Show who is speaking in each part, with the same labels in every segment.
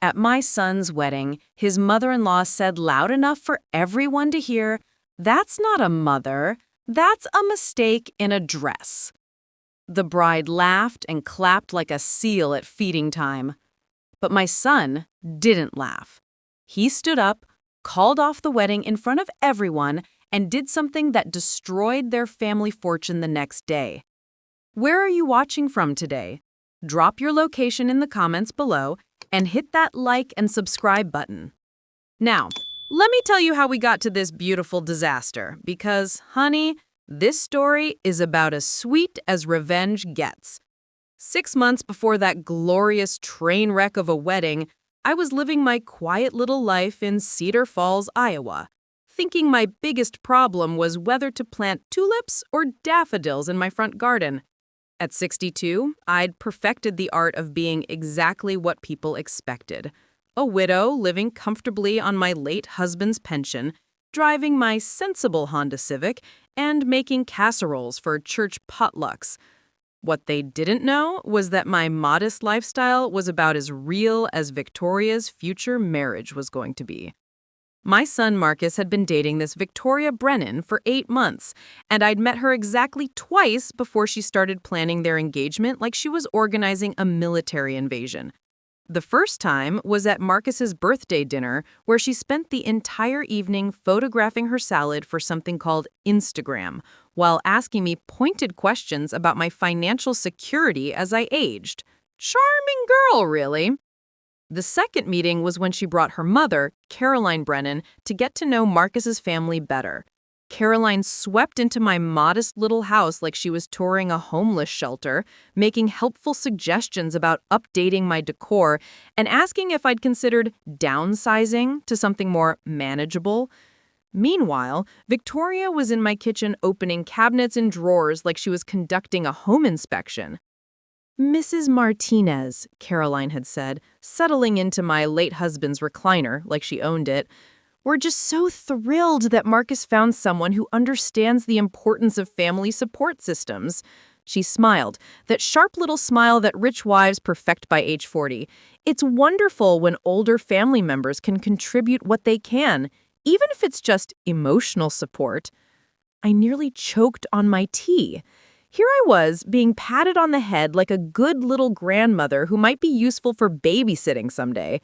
Speaker 1: At my son's wedding, his mother-in-law said loud enough for everyone to hear, "That's not a mother, that's a mistake in a dress." The bride laughed and clapped like a seal at feeding time. But my son didn't laugh. He stood up, called off the wedding in front of everyone, and did something that destroyed their family fortune the next day. Where are you watching from today? Drop your location in the comments below and hit that like and subscribe button. Now, let me tell you how we got to this beautiful disaster, because, honey, this story is about as sweet as revenge gets. 6 months before that glorious train wreck of a wedding, I was living my quiet little life in Cedar Falls, Iowa, thinking my biggest problem was whether to plant tulips or daffodils in my front garden. At 62, I'd perfected the art of being exactly what people expected. A widow living comfortably on my late husband's pension, driving my sensible Honda Civic, and making casseroles for church potlucks. What they didn't know was that my modest lifestyle was about as real as Victoria's future marriage was going to be. My son Marcus had been dating this Victoria Brennan for 8 months, and I'd met her exactly twice before she started planning their engagement like she was organizing a military invasion. The first time was at Marcus's birthday dinner, where she spent the entire evening photographing her salad for something called Instagram, while asking me pointed questions about my financial security as I aged. Charming girl, really. The second meeting was when she brought her mother, Caroline Brennan, to get to know Marcus's family better. Caroline swept into my modest little house like she was touring a homeless shelter, making helpful suggestions about updating my decor and asking if I'd considered downsizing to something more manageable. Meanwhile, Victoria was in my kitchen opening cabinets and drawers like she was conducting a home inspection. "Mrs. Martinez," Caroline had said, settling into my late husband's recliner like she owned it, "we're just so thrilled that Marcus found someone who understands the importance of family support systems." She smiled, that sharp little smile that rich wives perfect by age 40. "It's wonderful when older family members can contribute what they can, even if it's just emotional support." I nearly choked on my tea. Here I was, being patted on the head like a good little grandmother who might be useful for babysitting someday.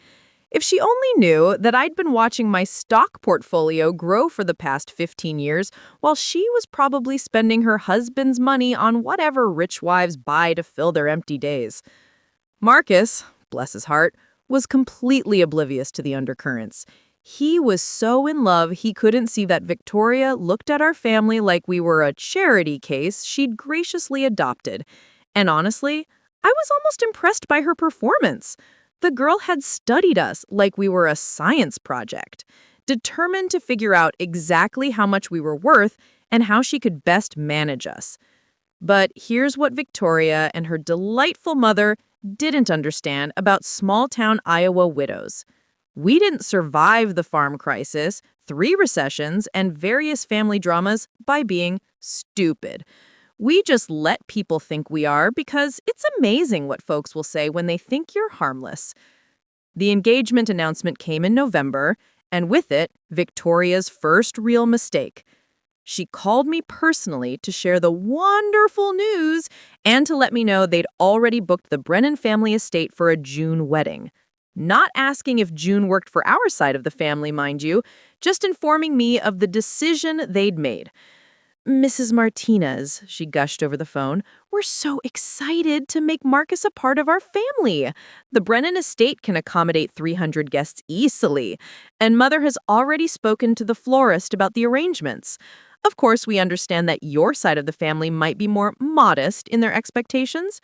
Speaker 1: If she only knew that I'd been watching my stock portfolio grow for the past 15 years, while she was probably spending her husband's money on whatever rich wives buy to fill their empty days. Marcus, bless his heart, was completely oblivious to the undercurrents. He was so in love he couldn't see that Victoria looked at our family like we were a charity case she'd graciously adopted. And honestly, I was almost impressed by her performance. The girl had studied us like we were a science project, determined to figure out exactly how much we were worth and how she could best manage us. But here's what Victoria and her delightful mother didn't understand about small-town Iowa widows. We didn't survive the farm crisis, 3 recessions, and various family dramas by being stupid. We just let people think we are because it's amazing what folks will say when they think you're harmless. The engagement announcement came in November, and with it, Victoria's first real mistake. She called me personally to share the wonderful news and to let me know they'd already booked the Brennan family estate for a June wedding. Not asking if June worked for our side of the family, mind you, just informing me of the decision they'd made. "Mrs. Martinez," she gushed over the phone, "we're so excited to make Marcus a part of our family. The Brennan estate can accommodate 300 guests easily, and Mother has already spoken to the florist about the arrangements. Of course, we understand that your side of the family might be more modest in their expectations."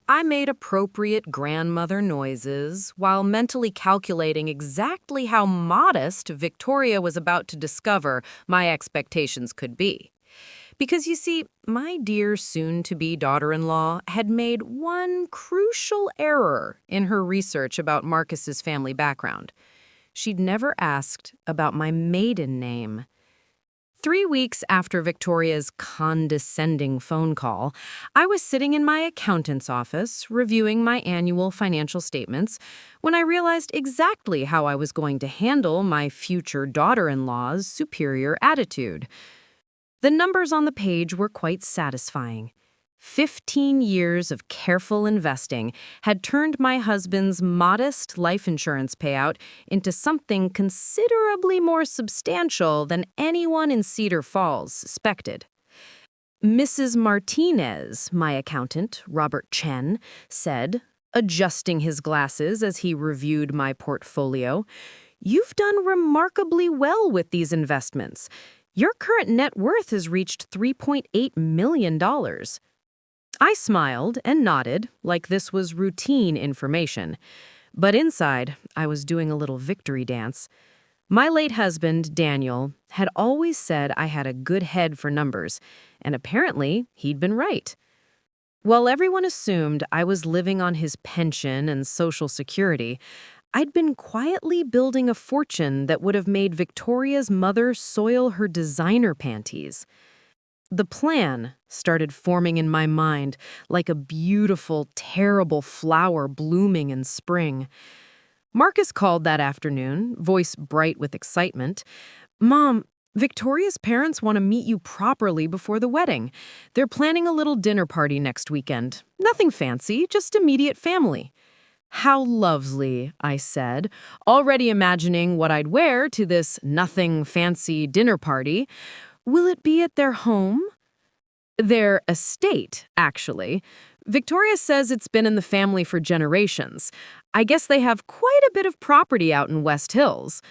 Speaker 1: I made appropriate grandmother noises while mentally calculating exactly how modest Victoria was about to discover my expectations could be. Because you see, my dear soon-to-be daughter-in-law had made one crucial error in her research about Marcus's family background. She'd never asked about my maiden name. 3 weeks after Victoria's condescending phone call, I was sitting in my accountant's office reviewing my annual financial statements when I realized exactly how I was going to handle my future daughter-in-law's superior attitude. The numbers on the page were quite satisfying. 15 years of careful investing had turned my husband's modest life insurance payout into something considerably more substantial than anyone in Cedar Falls suspected. Mrs. Martinez, my accountant, Robert Chen, said, adjusting his glasses as he reviewed my portfolio, "You've done remarkably well with these investments. Your current net worth has reached $3.8 million. I smiled and nodded like this was routine information. But inside, I was doing a little victory dance. My late husband, Daniel, had always said I had a good head for numbers, and apparently he'd been right. While everyone assumed I was living on his pension and Social Security, I'd been quietly building a fortune that would have made Victoria's mother soil her designer panties. The plan started forming in my mind like a beautiful, terrible flower blooming in spring. Marcus called that afternoon, voice bright with excitement. "Mom, Victoria's parents want to meet you properly before the wedding. They're planning a little dinner party next weekend. Nothing fancy, just immediate family." "How lovely," I said, already imagining what I'd wear to this nothing fancy dinner party. "Will it be at their home?" "Their estate, actually. Victoria says it's been in the family for generations. I guess they have quite a bit of property out in West Hills."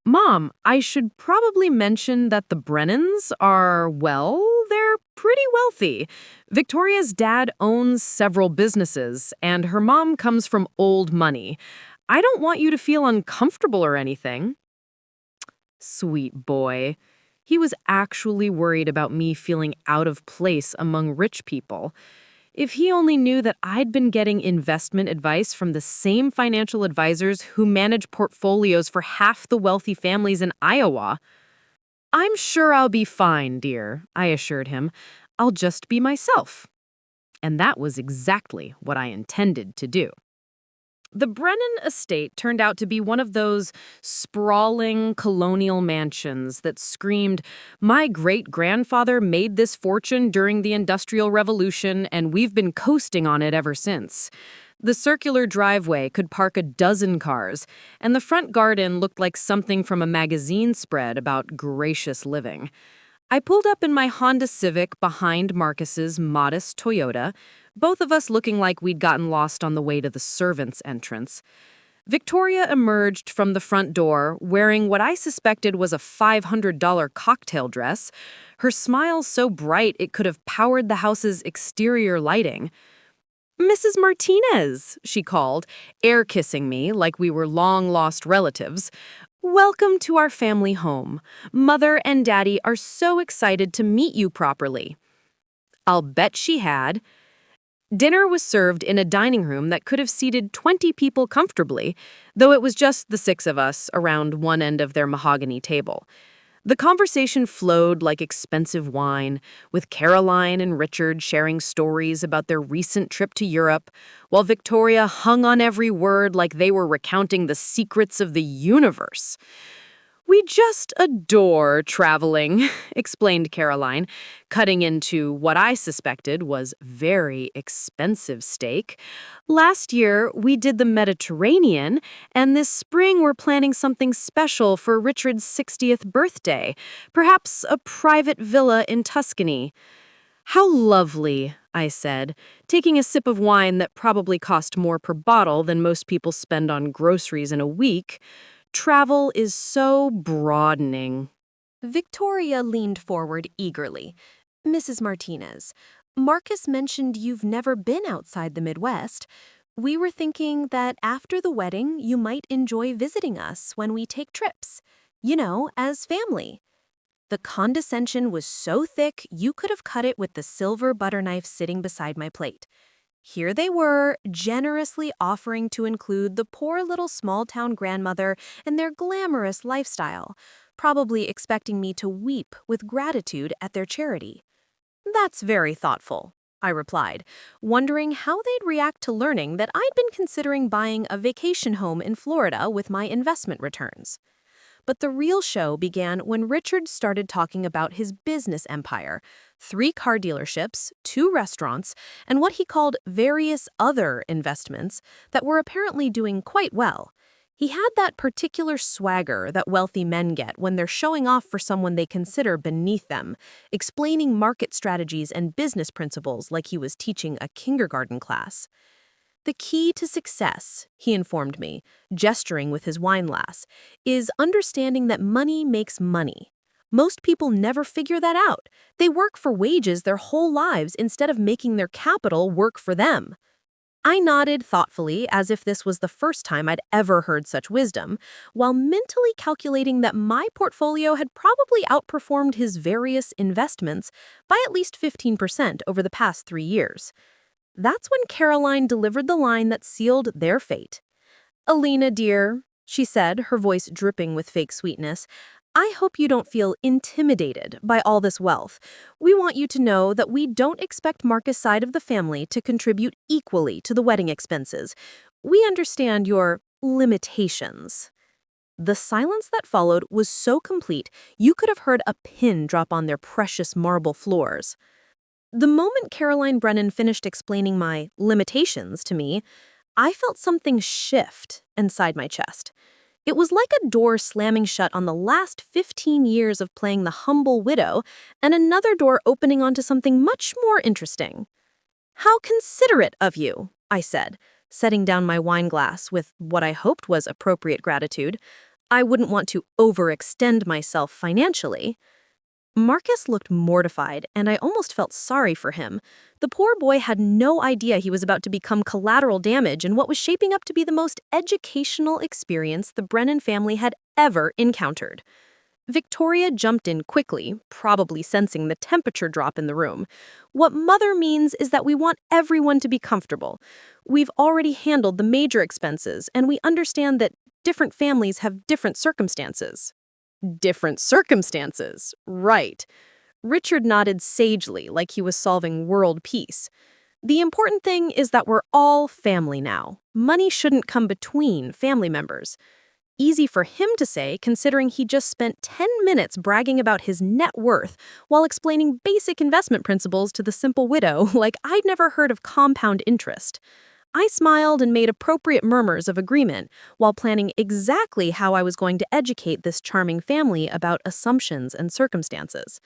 Speaker 1: "Mom, I should probably mention that the Brennans are, well, they're pretty wealthy. Victoria's dad owns several businesses, and her mom comes from old money. I don't want you to feel uncomfortable or anything." Sweet boy. He was actually worried about me feeling out of place among rich people. If he only knew that I'd been getting investment advice from the same financial advisors who manage portfolios for half the wealthy families in Iowa. "I'm sure I'll be fine, dear," I assured him. "I'll just be myself." And that was exactly what I intended to do. The Brennan estate turned out to be one of those sprawling colonial mansions that screamed, "My great-grandfather made this fortune during the Industrial Revolution, and we've been coasting on it ever since." The circular driveway could park a dozen cars, and the front garden looked like something from a magazine spread about gracious living. I pulled up in my Honda Civic behind Marcus's modest Toyota, both of us looking like we'd gotten lost on the way to the servants' entrance. Victoria emerged from the front door wearing what I suspected was a $500 cocktail dress, her smile so bright it could have powered the house's exterior lighting. "Mrs. Martinez," she called, air-kissing me like we were long-lost relatives. "Welcome to our family home. Mother and Daddy are so excited to meet you properly." I'll bet she had. Dinner was served in a dining room that could have seated 20 people comfortably, though it was just the 6 of us around one end of their mahogany table. The conversation flowed like expensive wine, with Caroline and Richard sharing stories about their recent trip to Europe, while Victoria hung on every word like they were recounting the secrets of the universe. "We just adore traveling," explained Caroline, cutting into what I suspected was very expensive steak. "Last year, we did the Mediterranean, and this spring we're planning something special for Richard's 60th birthday, perhaps a private villa in Tuscany." "How lovely," I said, taking a sip of wine that probably cost more per bottle than most people spend on groceries in a week. "Travel is so broadening."
Speaker 2: Victoria leaned forward eagerly. "Mrs. Martinez, Marcus mentioned you've never been outside the Midwest. We were thinking that after the wedding, you might enjoy visiting us when we take trips. You know, as family." The condescension was so thick you could have cut it with the silver butter knife sitting beside my plate. Here they were, generously offering to include the poor little small-town grandmother in their glamorous lifestyle, probably expecting me to weep with gratitude at their charity. That's very thoughtful, I replied, wondering how they'd react to learning that I'd been considering buying a vacation home in Florida with my investment returns. But the real show began when Richard started talking about his business empire: 3 car dealerships, 2 restaurants, and what he called various other investments that were apparently doing quite well. He had that particular swagger that wealthy men get when they're showing off for someone they consider beneath them, explaining market strategies and business principles like he was teaching a kindergarten class. The key to success, he informed me, gesturing with his wine glass, is understanding that money makes money. Most people never figure that out. They work for wages their whole lives instead of making their capital work for them. I nodded thoughtfully, as if this was the first time I'd ever heard such wisdom, while mentally calculating that my portfolio had probably outperformed his various investments by at least 15% over the past 3 years. That's when Caroline delivered the line that sealed their fate. "Alina, dear," she said, her voice dripping with fake sweetness, "I hope you don't feel intimidated by all this wealth. We want you to know that we don't expect Marcus' side of the family to contribute equally to the wedding expenses. We understand your limitations." The silence that followed was so complete, you could have heard a pin drop on their precious marble floors. The moment Caroline Brennan finished explaining my limitations to me, I felt something shift inside my chest. It was like a door slamming shut on the last 15 years of playing the humble widow, and another door opening onto something much more interesting. "How considerate of you," I said, setting down my wine glass with what I hoped was appropriate gratitude. I wouldn't want to overextend myself financially. Marcus looked mortified, and I almost felt sorry for him. The poor boy had no idea he was about to become collateral damage in what was shaping up to be the most educational experience the Brennan family had ever encountered. Victoria jumped in quickly, probably sensing the temperature drop in the room. "What Mother means is that we want everyone to be comfortable. We've already handled the major expenses, and we understand that different families have different circumstances." Different circumstances, right. Richard nodded sagely, like he was solving world peace. "The important thing is that we're all family now. Money shouldn't come between family members." Easy for him to say, considering he just spent 10 minutes bragging about his net worth while explaining basic investment principles to the simple widow like I'd never heard of compound interest. I smiled and made appropriate murmurs of agreement while planning exactly how I was going to educate this charming family about assumptions and circumstances.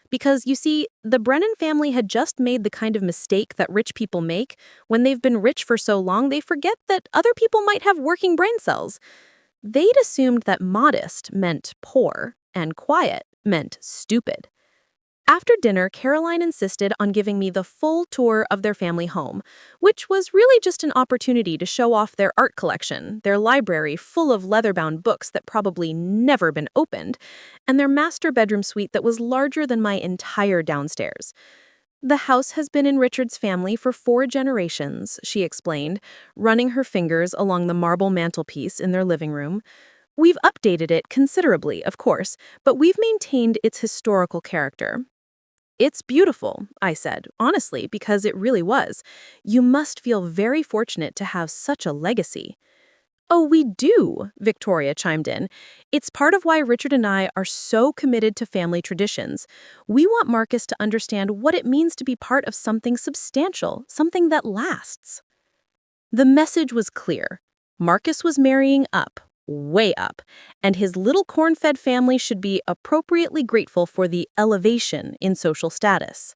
Speaker 2: Because, you see, the Brennan family had just made the kind of mistake that rich people make. When they've been rich for so long, they forget that other people might have working brain cells. They'd assumed that modest meant poor and quiet meant stupid. After dinner, Caroline insisted on giving me the full tour of their family home, which was really just an opportunity to show off their art collection, their library full of leather-bound books that probably never been opened, and their master bedroom suite that was larger than my entire downstairs. "The house has been in Richard's family for 4 generations," she explained, running her fingers along the marble mantelpiece in their living room. "We've updated it considerably, of course, but we've maintained its historical character." "It's beautiful," I said, honestly, because it really was. "You must feel very fortunate to have such a legacy." "Oh, we do," Victoria chimed in. "It's part of why Richard and I are so committed to family traditions. We want Marcus to understand what it means to be part of something substantial, something that lasts." The message was clear. Marcus was marrying up, way up, and his little corn-fed family should be appropriately grateful for the elevation in social status.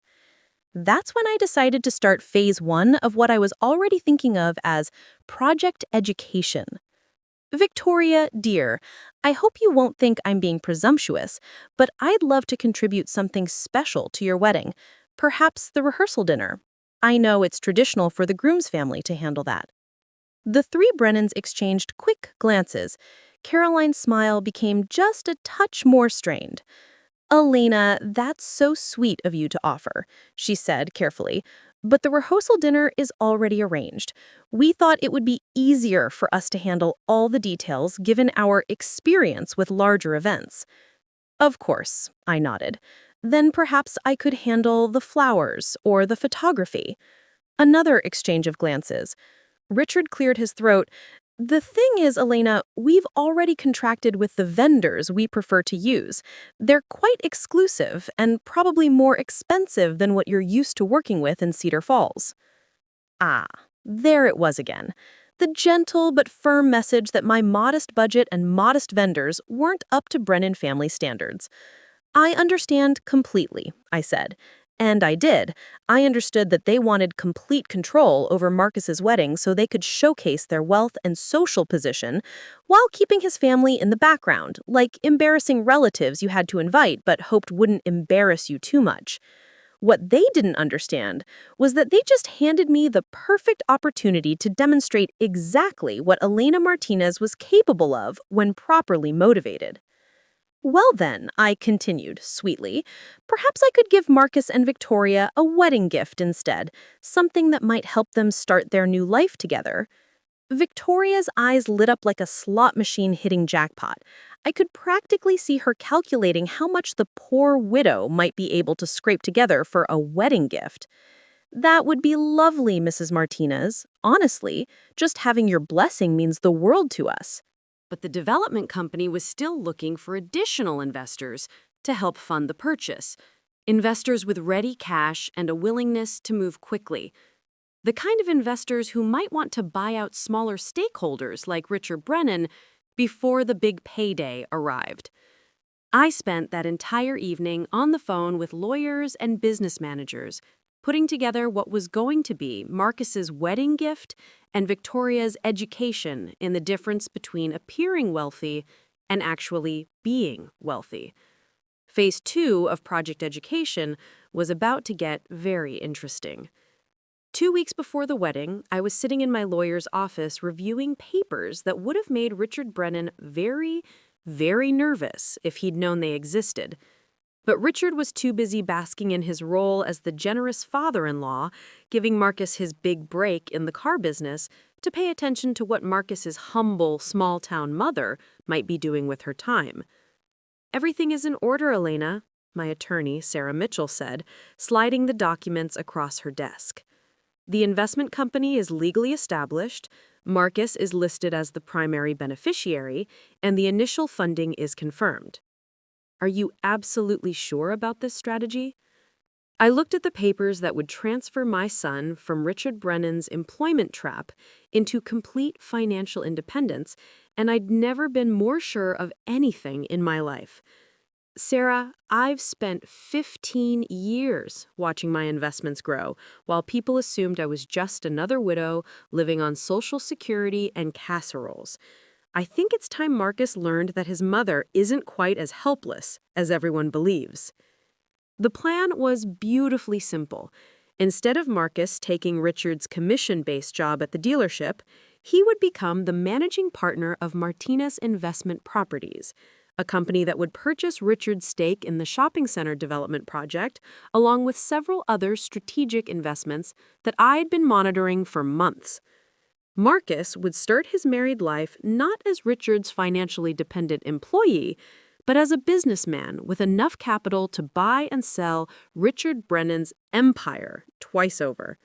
Speaker 2: That's when I decided to start phase 1 of what I was already thinking of as Project Education. "Victoria, dear, I hope you won't think I'm being presumptuous, but I'd love to contribute something special to your wedding, perhaps the rehearsal dinner. I know it's traditional for the groom's family to handle that." The 3 Brennans exchanged quick glances. Caroline's smile became just a touch more strained. "Elena, that's so sweet of you to offer," she said carefully, "but the rehearsal dinner is already arranged. We thought it would be easier for us to handle all the details given our experience with larger events." Of course, I nodded. Then perhaps I could handle the flowers or the photography. Another exchange of glances. Richard cleared his throat. The thing is, Elena, we've already contracted with the vendors we prefer to use. They're quite exclusive and probably more expensive than what you're used to working with in Cedar Falls. Ah, there it was again. The gentle but firm message that my modest budget and modest vendors weren't up to Brennan family standards. I understand completely, I said. And I did. I understood that they wanted complete control over Marcus's wedding so they could showcase their wealth and social position while keeping his family in the background, like embarrassing relatives you had to invite but hoped wouldn't embarrass you too much. What they didn't understand was that they just handed me the perfect opportunity to demonstrate exactly what Elena Martinez was capable of when properly motivated. Well then, I continued sweetly, perhaps I could give Marcus and Victoria a wedding gift instead, something that might help them start their new life together. Victoria's eyes lit up like a slot machine hitting jackpot. I could practically see her calculating how much the poor widow might be able to scrape together for a wedding gift. That would be lovely, Mrs. Martinez. Honestly, just having your blessing means the world to us.
Speaker 1: But the development company was still looking for additional investors to help fund the purchase. Investors with ready cash and a willingness to move quickly. The kind of investors who might want to buy out smaller stakeholders like Richard Brennan before the big payday arrived. I spent that entire evening on the phone with lawyers and business managers, putting together what was going to be Marcus's wedding gift and Victoria's education in the difference between appearing wealthy and actually being wealthy. Phase 2 of Project Education was about to get very interesting. 2 weeks before the wedding, I was sitting in my lawyer's office reviewing papers that would have made Richard Brennan very, very nervous if he'd known they existed. But Richard was too busy basking in his role as the generous father-in-law, giving Marcus his big break in the car business, to pay attention to what Marcus's humble, small-town mother might be doing with her time. "Everything is in order, Elena," my attorney, Sarah Mitchell, said, sliding the documents across her desk. "The investment company is legally established, Marcus is listed as the primary beneficiary, and the initial funding is confirmed. Are you absolutely sure about this strategy?" I looked at the papers that would transfer my son from Richard Brennan's employment trap into complete financial independence, and I'd never been more sure of anything in my life. "Sarah, I've spent 15 years watching my investments grow, while people assumed I was just another widow living on Social Security and casseroles. I think it's time Marcus learned that his mother isn't quite as helpless as everyone believes." The plan was beautifully simple. Instead of Marcus taking Richard's commission-based job at the dealership, he would become the managing partner of Martinez Investment Properties, a company that would purchase Richard's stake in the shopping center development project, along with several other strategic investments that I'd been monitoring for months. Marcus would start his married life not as Richard's financially dependent employee, but as a businessman with enough capital to buy and sell Richard Brennan's empire twice over.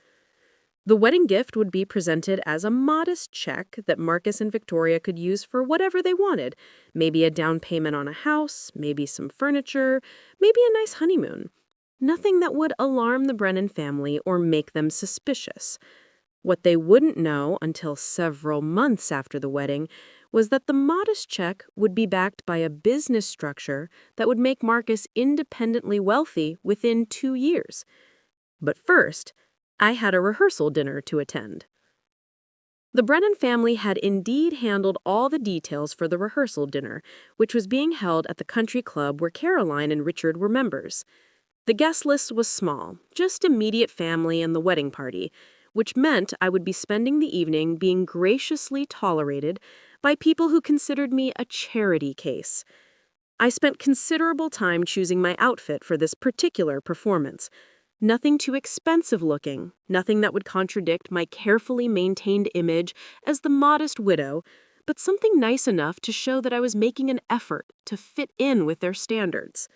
Speaker 1: The wedding gift would be presented as a modest check that Marcus and Victoria could use for whatever they wanted, maybe a down payment on a house, maybe some furniture, maybe a nice honeymoon. Nothing that would alarm the Brennan family or make them suspicious. What they wouldn't know until several months after the wedding was that the modest check would be backed by a business structure that would make Marcus independently wealthy within 2 years. But first, I had a rehearsal dinner to attend. The Brennan family had indeed handled all the details for the rehearsal dinner, which was being held at the country club where Caroline and Richard were members. The guest list was small, just immediate family and the wedding party, which meant I would be spending the evening being graciously tolerated by people who considered me a charity case. I spent considerable time choosing my outfit for this particular performance. Nothing too expensive looking, nothing that would contradict my carefully maintained image as the modest widow,
Speaker 3: but something nice enough to show that I was making an effort to fit in with their standards.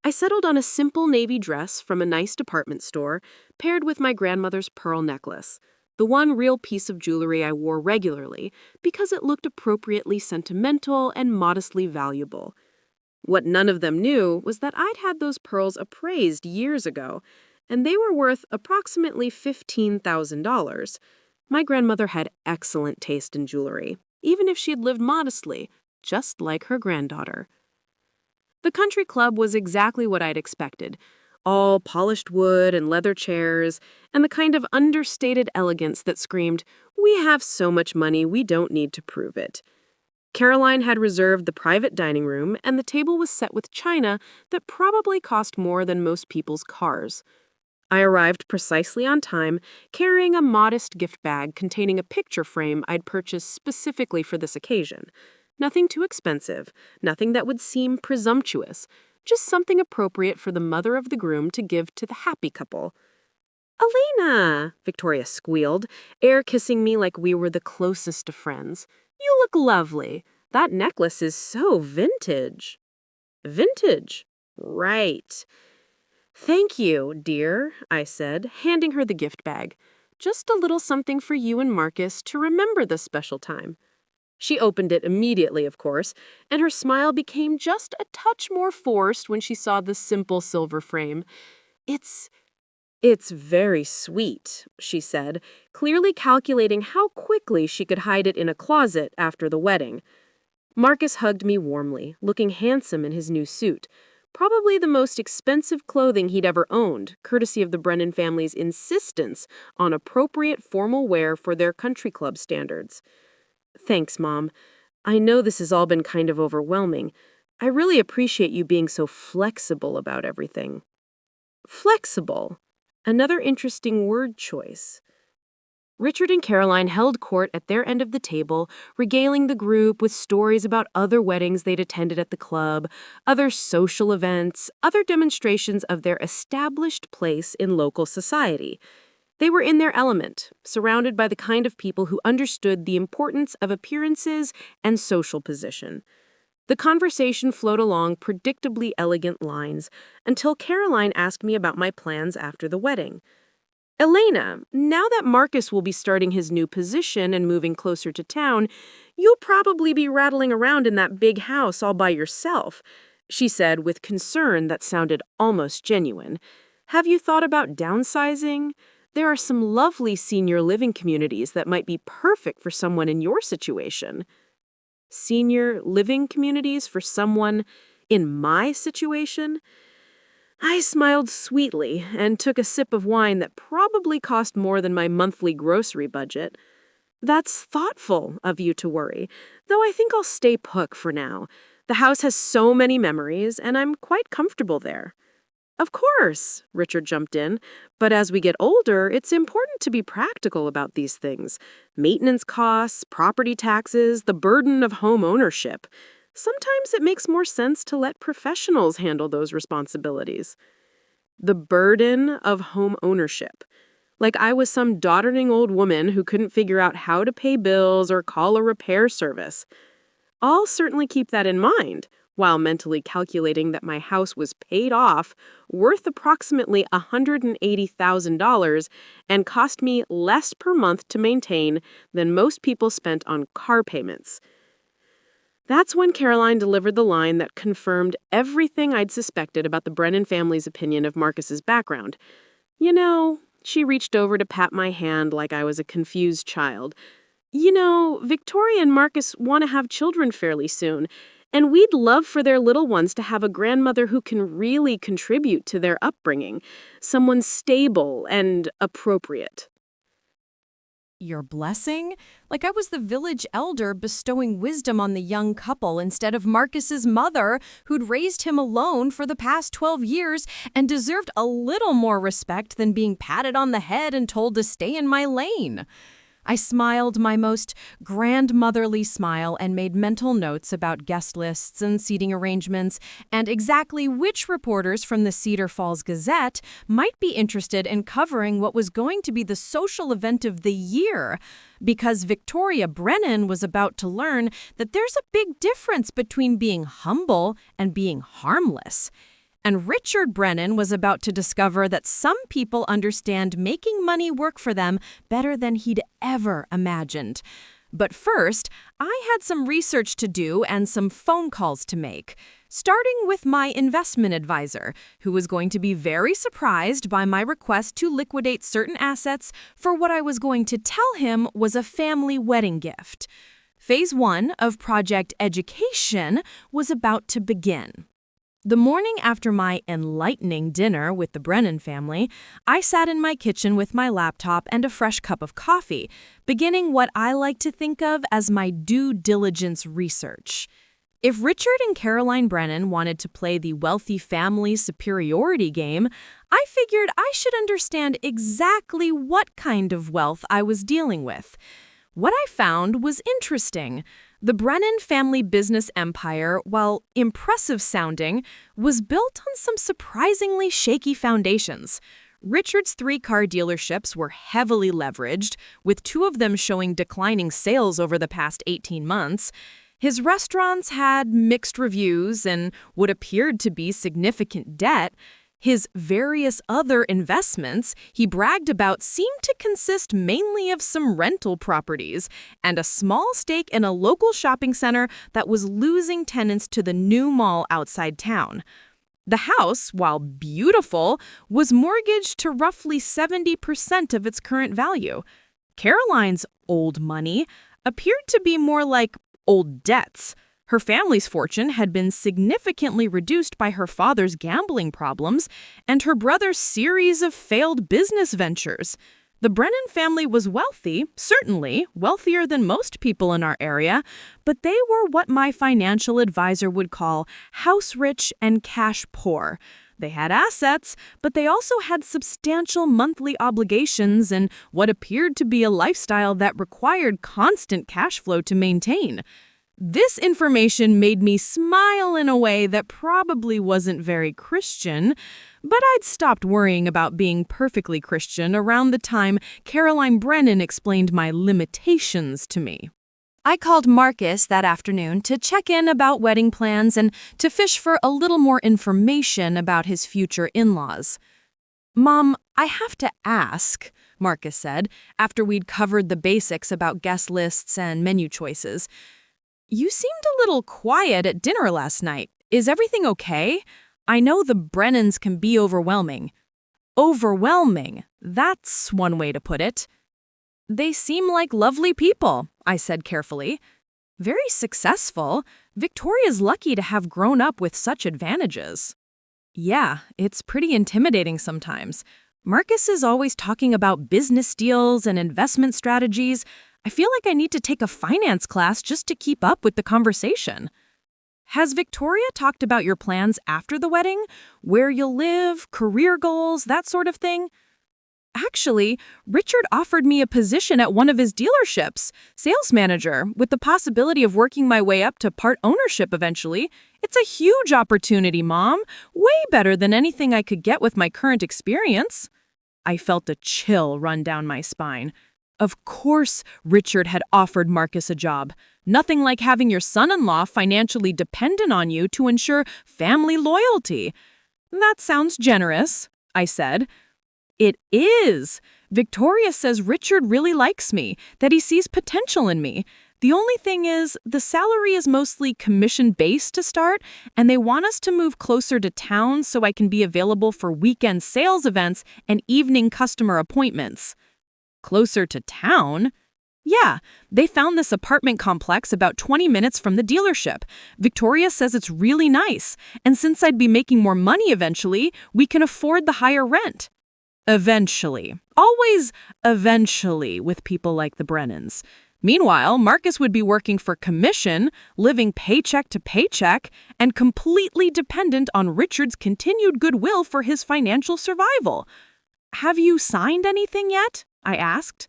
Speaker 3: I settled on a simple navy dress from a nice department store, paired with my grandmother's pearl necklace, the one real piece of jewelry I wore regularly because it looked appropriately sentimental and modestly valuable. What none of them knew was that I'd had those pearls appraised years ago, and they were worth approximately $15,000. My grandmother had excellent taste in jewelry, even if she'd lived modestly, just like her granddaughter. The country club was exactly what I'd expected. All polished wood and leather chairs, and the kind of understated elegance that screamed, "We have so much money, we don't need to prove it." Caroline had reserved the private dining room, and the table was set with china that probably cost more than most people's cars. I arrived precisely on time, carrying a modest gift bag containing a picture frame I'd purchased specifically for this occasion. Nothing too expensive, nothing that would seem presumptuous, just something appropriate for the mother of the groom to give to the happy couple. "Elena," Victoria squealed, air-kissing me like we were the closest of friends. "You look lovely. That necklace is so vintage." "Vintage? Right." "Thank you, dear," I said, handing her the gift bag. "Just a little something for you and Marcus to remember this special time." She opened it immediately, of course, and her smile became just a touch more forced when she saw the simple silver frame. It's very sweet," she said, clearly calculating how quickly she could hide it in a closet after the wedding. Marcus hugged me warmly, looking handsome in his new suit, probably the most expensive clothing he'd ever owned, courtesy of the Brennan family's insistence on appropriate formal wear for their country club standards. "Thanks, Mom. I know this has all been kind of overwhelming. I really appreciate you being so flexible about everything." Flexible. Another interesting word choice. Richard and Caroline held court at their end of the table, regaling the group with stories about other weddings they'd attended at the club, other social events, other demonstrations of their established place in local society. They were in their element, surrounded by the kind of people who understood the importance of appearances and social position. The conversation flowed along predictably elegant lines until Caroline asked me about my plans after the wedding. "Elena, now that Marcus will be starting his new position and moving closer to town, you'll probably be rattling around in that big house all by yourself," she said with concern that sounded almost genuine. "Have you thought about downsizing? There are some lovely senior living communities that might be perfect for someone in your situation." Senior living communities for someone in my situation? I smiled sweetly and took a sip of wine that probably cost more than my monthly grocery budget. "That's thoughtful of you to worry, though I think I'll stay put for now. The house has so many memories, and I'm quite comfortable there." "Of course," Richard jumped in, "but as we get older, it's important to be practical about these things. Maintenance costs, property taxes, the burden of home ownership. Sometimes it makes more sense to let professionals handle those responsibilities." The burden of home ownership. Like I was some doddering old woman who couldn't figure out how to pay bills or call a repair service. I'll certainly keep that in mind, while mentally calculating that my house was paid off, worth approximately $180,000, and cost me less per month to maintain than most people spent on car payments. That's when Caroline delivered the line that confirmed everything I'd suspected about the Brennan family's opinion of Marcus's background. "You know," she reached over to pat my hand like I was a confused child. "You know, Victoria and Marcus want to have children fairly soon, and we'd love for their little ones to have a grandmother who can really contribute to their upbringing, someone stable and appropriate."
Speaker 4: Your blessing? Like I was the village elder bestowing wisdom on the young couple instead of Marcus's mother, who'd raised him alone for the past 12 years and deserved a little more respect than being patted on the head and told to stay in my lane. I smiled my most grandmotherly smile and made mental notes about guest lists and seating arrangements and exactly which reporters from the Cedar Falls Gazette might be interested in covering what was going to be the social event of the year. Because Victoria Brennan was about to learn that there's a big difference between being humble and being harmless. And Richard Brennan was about to discover that some people understand making money work for them better than he'd ever imagined. But first, I had some research to do and some phone calls to make, starting with my investment advisor, who was going to be very surprised by my request to liquidate certain assets for what I was going to tell him was a family wedding gift. Phase 1 of Project Education was about to begin. The morning after my enlightening dinner with the Brennan family, I sat in my kitchen with my laptop and a fresh cup of coffee, beginning what I like to think of as my due diligence research. If Richard and Caroline Brennan wanted to play the wealthy family superiority game, I figured I should understand exactly what kind of wealth I was dealing with. What I found was interesting. The Brennan family business empire, while impressive sounding, was built on some surprisingly shaky foundations. Richard's 3-car dealerships were heavily leveraged, with 2 of them showing declining sales over the past 18 months. His restaurants had mixed reviews and what appeared to be significant debt. His various other investments he bragged about seemed to consist mainly of some rental properties and a small stake in a local shopping center that was losing tenants to the new mall outside town. The house, while beautiful, was mortgaged to roughly 70% of its current value. Caroline's old money appeared to be more like old debts. Her family's fortune had been significantly reduced by her father's gambling problems and her brother's series of failed business ventures. The Brennan family was wealthy, certainly wealthier than most people in our area, but they were what my financial advisor would call house rich and cash poor. They had assets, but they also had substantial monthly obligations and what appeared to be a lifestyle that required constant cash flow to maintain. This information made me smile in a way that probably wasn't very Christian, but I'd stopped worrying about being perfectly Christian around the time Caroline Brennan explained my limitations to me. I called Marcus that afternoon to check in about wedding plans and to fish for a little more information about his future in-laws. "Mom, I have to ask," Marcus said, after we'd covered the basics about guest lists and menu choices. "You seemed a little quiet at dinner last night. Is everything okay? I know the Brennans can be overwhelming." "Overwhelming, that's one way to put it." "They seem like lovely people," I said carefully. "Very successful. Victoria's lucky to have grown up with such advantages." "Yeah, it's pretty intimidating sometimes. Marcus is always talking about business deals and investment strategies. I feel like I need to take a finance class just to keep up with the conversation." "Has Victoria talked about your plans after the wedding? Where you'll live, career goals, that sort of thing?" "Actually, Richard offered me a position at one of his dealerships, sales manager, with the possibility of working my way up to part ownership eventually. It's a huge opportunity, Mom. Way better than anything I could get with my current experience." I felt a chill run down my spine. Of course, Richard had offered Marcus a job. Nothing like having your son-in-law financially dependent on you to ensure family loyalty. "That sounds generous," I said. "It is. Victoria says Richard really likes me, that he sees potential in me. The only thing is, the salary is mostly commission-based to start, and they want us to move closer to town so I can be available for weekend sales events and evening customer appointments." "Closer to town?" "Yeah, they found this apartment complex about 20 minutes from the dealership. Victoria says it's really nice, and since I'd be making more money eventually, we can afford the higher rent." Eventually. Always eventually with people like the Brennans. Meanwhile, Marcus would be working for commission, living paycheck to paycheck, and completely dependent on Richard's continued goodwill for his financial survival. "Have you signed anything yet?" I asked.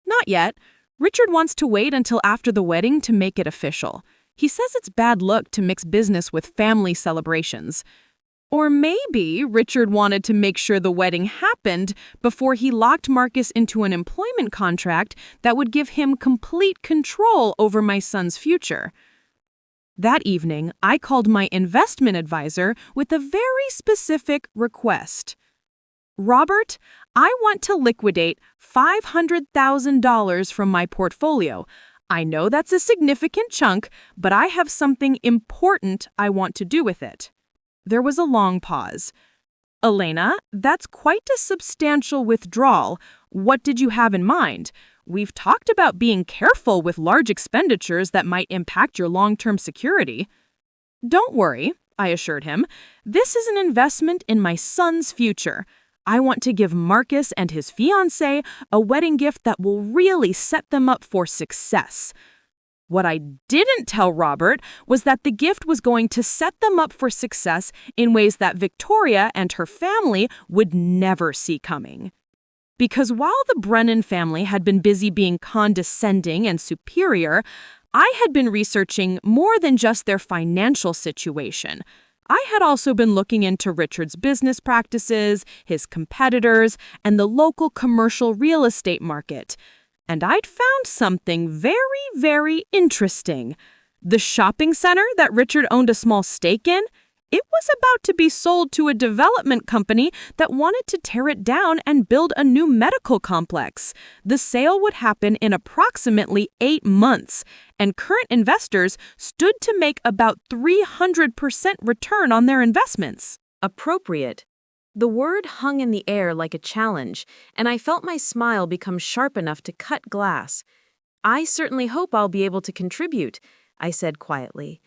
Speaker 4: "Not yet.
Speaker 3: Richard wants to wait until after the wedding to make it official. He says it's bad luck to mix business with family celebrations. Or maybe Richard wanted to make sure the wedding happened before he locked Marcus into an employment contract that would give him complete control over my son's future. That evening, I called my investment advisor with a very specific request. Robert, I want to liquidate $500,000 from my portfolio. I know that's a significant chunk, but I have something important I want to do with it. There was a long pause. Elena, that's quite a substantial withdrawal. What did you have in mind? We've talked about being careful with large expenditures that might impact your long-term security. Don't worry, I assured him. This is an investment in my son's future. I want to give Marcus and his fiancée a wedding gift that will really set them up for success. What I didn't tell Robert was that the gift was going to set them up for success in ways that Victoria and her family would never see coming. Because while the Brennan family had been busy being condescending and superior, I had been researching more than just their financial situation. I had also been looking into Richard's business practices, his competitors, and the local commercial real estate market. And I'd found something very, very interesting. The shopping center that Richard owned a small stake in, it was about to be sold to a development company that wanted to tear it down and build a new medical complex. The sale would happen in approximately 8 months, and current investors stood to make about 300% return on their investments.
Speaker 1: Appropriate. The word hung in the air like a challenge, and I felt my smile become sharp enough to cut glass. I certainly hope I'll be able to contribute, I said quietly.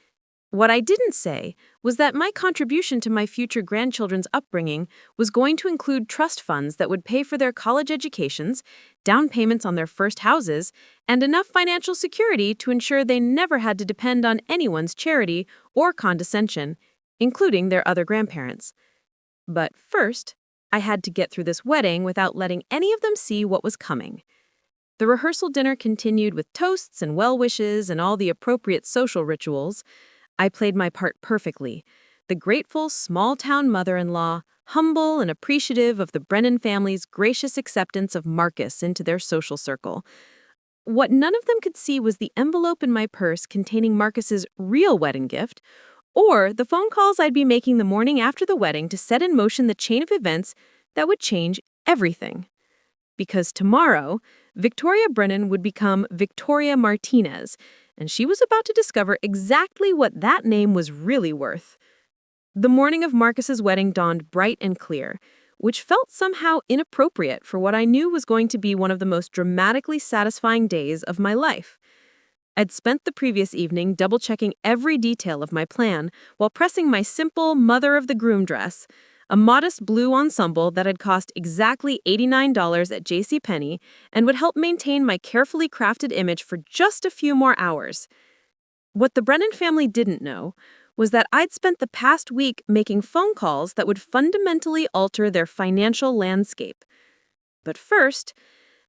Speaker 1: What I didn't say was that my contribution to my future grandchildren's upbringing was going to include trust funds that would pay for their college educations, down payments on their first houses, and enough financial security to ensure they never had to depend on anyone's charity or condescension, including their other grandparents. But first, I had to get through this wedding without letting any of them see what was coming. The rehearsal dinner continued with toasts and well wishes and all the appropriate social rituals. I played my part perfectly. The grateful, small-town mother-in-law, humble and appreciative of the Brennan family's gracious acceptance of Marcus into their social circle. What none of them could see was the envelope in my purse containing Marcus's real wedding gift, or the phone calls I'd be making the morning after the wedding to set in motion the chain of events that would change everything. Because tomorrow, Victoria Brennan would become Victoria Martinez, and she was about to discover exactly what that name was really worth. The morning of Marcus's wedding dawned bright and clear, which felt somehow inappropriate for what I knew was going to be one of the most dramatically satisfying days of my life. I'd spent the previous evening double-checking every detail of my plan while pressing my simple mother-of-the-groom dress, a modest blue ensemble that had cost exactly $89 at JCPenney and would help maintain my carefully crafted image for just a few more hours. What the Brennan family didn't know was that I'd spent the past week making phone calls that would fundamentally alter their financial landscape. But first,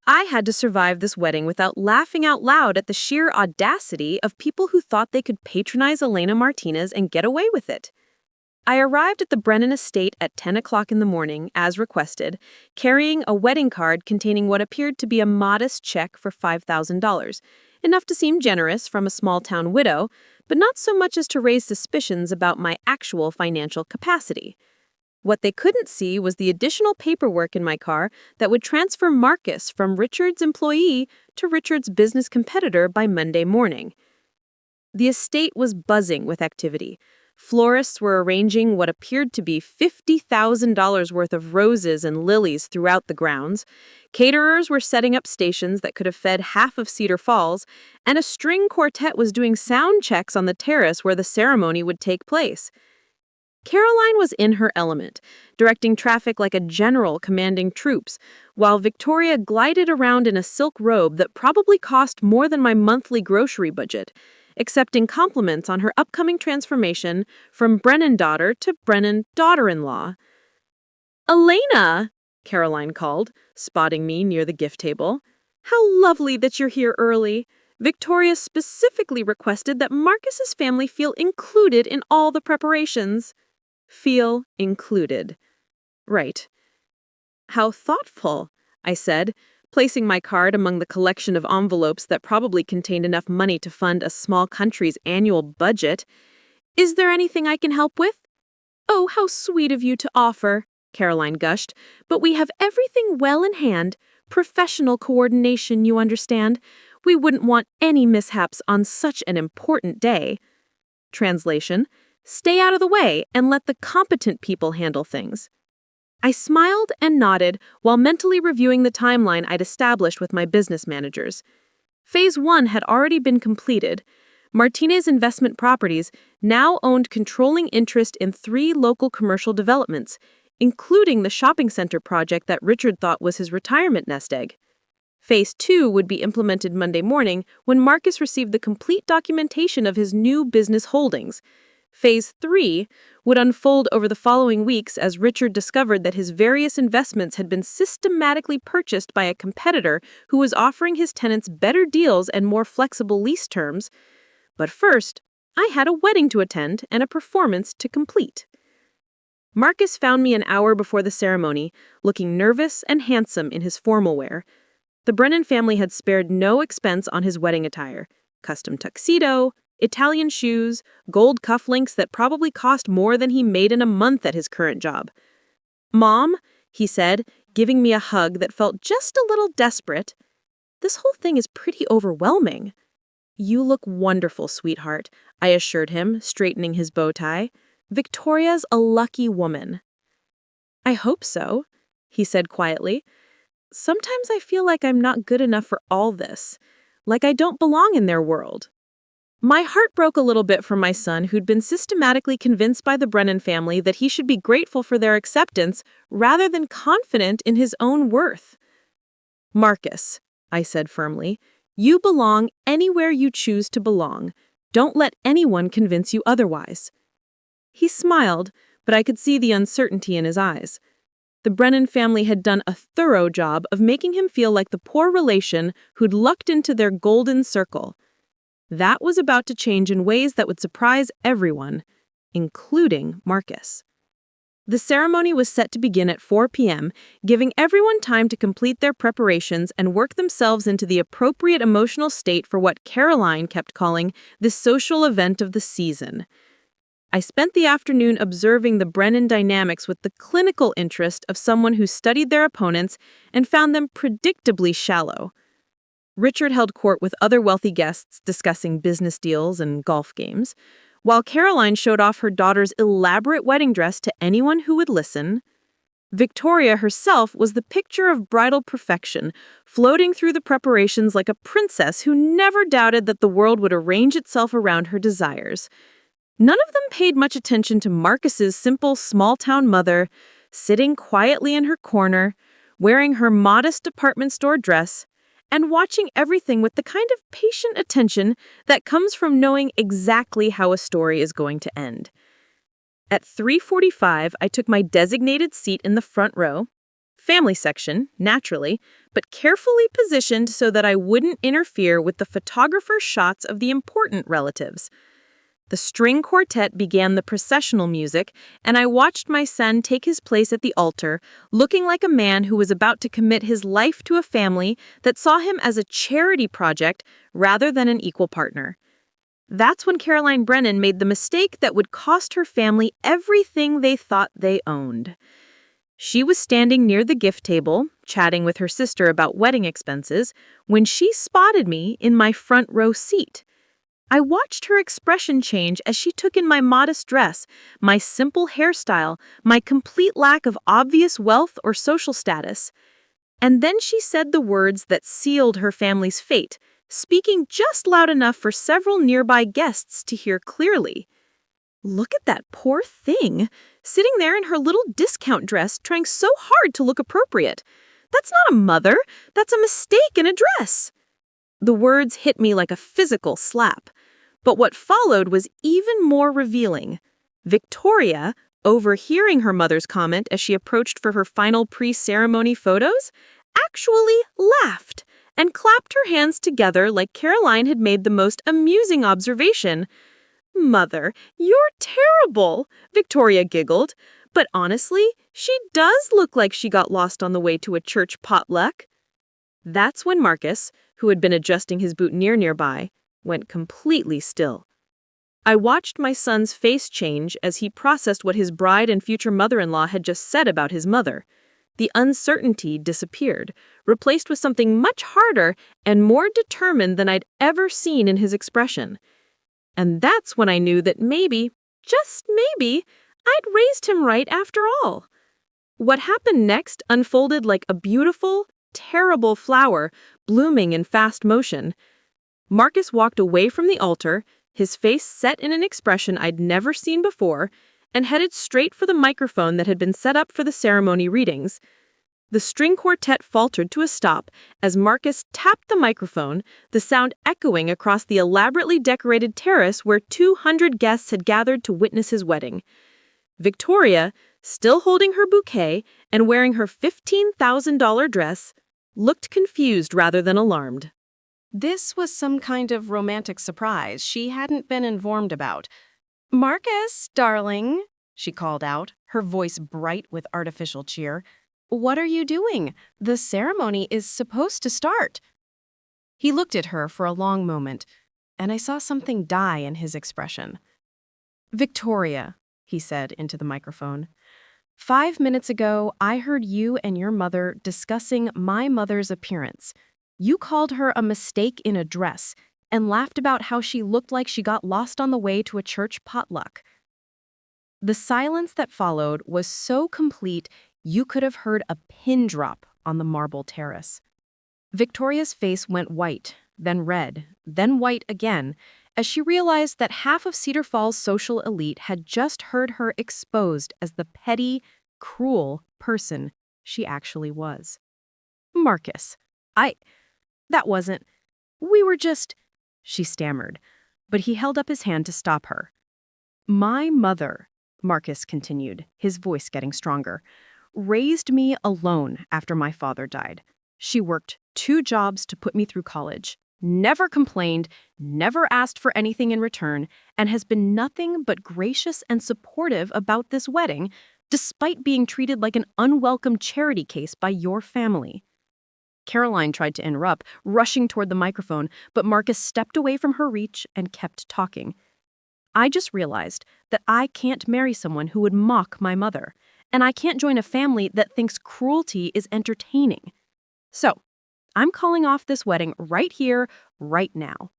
Speaker 1: I had to survive this wedding without laughing out loud at the sheer audacity of people who thought they could patronize Elena Martinez and get away with it. I arrived at the Brennan estate at 10 o'clock in the morning, as requested, carrying a wedding card containing what appeared to be a modest check for $5,000, enough to seem generous from a small-town widow, but not so much as to raise suspicions about my actual financial capacity. What they couldn't see was the additional paperwork in my car that would transfer Marcus from Richard's employee to Richard's business competitor by Monday morning. The estate was buzzing with activity. Florists were arranging what appeared to be $50,000 worth of roses and lilies throughout the grounds. Caterers were setting up stations that could have fed half of Cedar Falls, and a string quartet was doing sound checks on the terrace where the ceremony would take place. Caroline was in her element, directing traffic like a general commanding troops, while Victoria glided around in a silk robe that probably cost more than my monthly grocery budget, accepting compliments on her upcoming transformation from Brennan daughter to Brennan daughter-in-law. "Elena!" Caroline called, spotting me near the gift table.
Speaker 3: How lovely that you're here early. Victoria specifically requested that Marcus's family feel included in all the preparations. Feel included. Right. How thoughtful, I said, placing my card among the collection of envelopes that probably contained enough money to fund a small country's annual budget. Is there anything I can help with? Oh, how sweet of you to offer, Caroline gushed, but we have everything well in hand. Professional coordination, you understand. We wouldn't want any mishaps on such an important day. Translation: stay out of the way and let the competent people handle things. I smiled and nodded while mentally reviewing the timeline I'd established with my business managers. Phase 1 had already been completed. Martinez Investment Properties now owned controlling interest in 3 local commercial developments, including the shopping center project that Richard thought was his retirement nest egg. Phase 2 would be implemented Monday morning when Marcus received the complete documentation of his new business holdings. Phase 3 would unfold over the following weeks as Richard discovered that his various investments had been systematically purchased by a competitor who was offering his tenants better deals and more flexible lease terms. But first, I had a wedding to attend and a performance to complete. Marcus found me an hour before the ceremony, looking nervous and handsome in his formal wear. The Brennan family had spared no expense on his wedding attire: custom tuxedo, Italian shoes, gold cufflinks that probably cost more than he made in a month at his current job. "Mom," he said, giving me a hug that felt just a little desperate, "this whole thing is pretty overwhelming." "You look wonderful, sweetheart," I assured him, straightening his bow tie. "Victoria's a lucky woman." "I hope so," he said quietly. "Sometimes I feel like I'm not good enough for all this, like I don't belong in their world." My heart broke a little bit for my son, who'd been systematically convinced by the Brennan family that he should be grateful for their acceptance rather than confident in his own worth. "Marcus," I said firmly, "you belong anywhere you choose to belong. Don't let anyone convince you otherwise." He smiled, but I could see the uncertainty in his eyes. The Brennan family had done a thorough job of making him feel like the poor relation who'd lucked into their golden circle. That was about to change in ways that would surprise everyone, including Marcus. The ceremony was set to begin at 4 p.m., giving everyone time to complete their preparations and work themselves into the appropriate emotional state for what Caroline kept calling the social event of the season. I spent the afternoon observing the Brennan dynamics with the clinical interest of someone who studied their opponents and found them predictably shallow. Richard held court with other wealthy guests discussing business deals and golf games, while Caroline showed off her daughter's elaborate wedding dress to anyone who would listen. Victoria herself was the picture of bridal perfection, floating through the preparations like a princess who never doubted that the world would arrange itself around her desires. None of them paid much attention to Marcus's simple small-town mother, sitting quietly in her corner, wearing her modest department store dress, and watching everything with the kind of patient attention that comes from knowing exactly how a story is going to end. At 3:45, I took my designated seat in the front row, family section, naturally, but carefully positioned so that I wouldn't interfere with the photographer's shots of the important relatives. The string quartet began the processional music, and I watched my son take his place at the altar, looking like a man who was about to commit his life to a family that saw him as a charity project rather than an equal partner. That's when Caroline Brennan made the mistake that would cost her family everything they thought they owned. She was standing near the gift table, chatting with her sister about wedding expenses, when she spotted me in my front row seat. I watched her expression change as she took in my modest dress, my simple hairstyle, my complete lack of obvious wealth or social status. And then she said the words that sealed her family's fate, speaking just loud enough for several nearby guests to hear clearly. "Look at that poor thing, sitting there in her little discount dress, trying so hard to look appropriate. That's not a mother, that's a mistake in a dress." The words hit me like a physical slap. But what followed was even more revealing. Victoria, overhearing her mother's comment as she approached for her final pre-ceremony photos, actually laughed and clapped her hands together like Caroline had made the most amusing observation. "Mother, you're terrible," Victoria giggled. "But honestly, she does look like she got lost on the way to a church potluck." That's when Marcus, who had been adjusting his boutonniere nearby, went completely still. I watched my son's face change as he processed what his bride and future mother-in-law had just said about his mother. The uncertainty disappeared, replaced with something much harder and more determined than I'd ever seen in his expression. And that's when I knew that maybe, just maybe, I'd raised him right after all. What happened next unfolded like a beautiful, terrible flower blooming in fast motion. Marcus walked away from the altar, his face set in an expression I'd never seen before, and headed straight for the microphone that had been set up for the ceremony readings. The string quartet faltered to a stop as Marcus tapped the microphone, the sound echoing across the elaborately decorated terrace where 200 guests had gathered to witness his wedding. Victoria, still holding her bouquet and wearing her $15,000 dress, looked confused rather than alarmed.
Speaker 4: This was some kind of romantic surprise she hadn't been informed about. "Marcus, darling," she called out, her voice bright with artificial cheer. "What are you doing? The ceremony is supposed to start." He looked at her for a long moment, and I saw something die in his expression. "Victoria," he said into the microphone, "5 minutes ago, I heard you and your mother discussing my mother's appearance. You called her a mistake in a dress and laughed about how she looked like she got lost on the way to a church potluck." The silence that followed was so complete you could have heard a pin drop on the marble terrace. Victoria's face went white, then red, then white again, as she realized that half of Cedar Falls' social elite had just heard her exposed as the petty, cruel person she actually was. "Marcus, that wasn't, we were just," she stammered, but he held up his hand to stop her. "My mother," Marcus continued, his voice getting stronger, "raised me alone after my father died. She worked 2 jobs to put me through college, never complained, never asked for anything in return, and has been nothing but gracious and supportive about this wedding, despite being treated like an unwelcome charity case by your family." Caroline tried to interrupt, rushing toward the microphone, but Marcus stepped away from her reach and kept talking. "I just realized that I can't marry someone who would mock my mother, and I can't join a family that thinks cruelty is entertaining. So, I'm calling off this wedding right here, right now."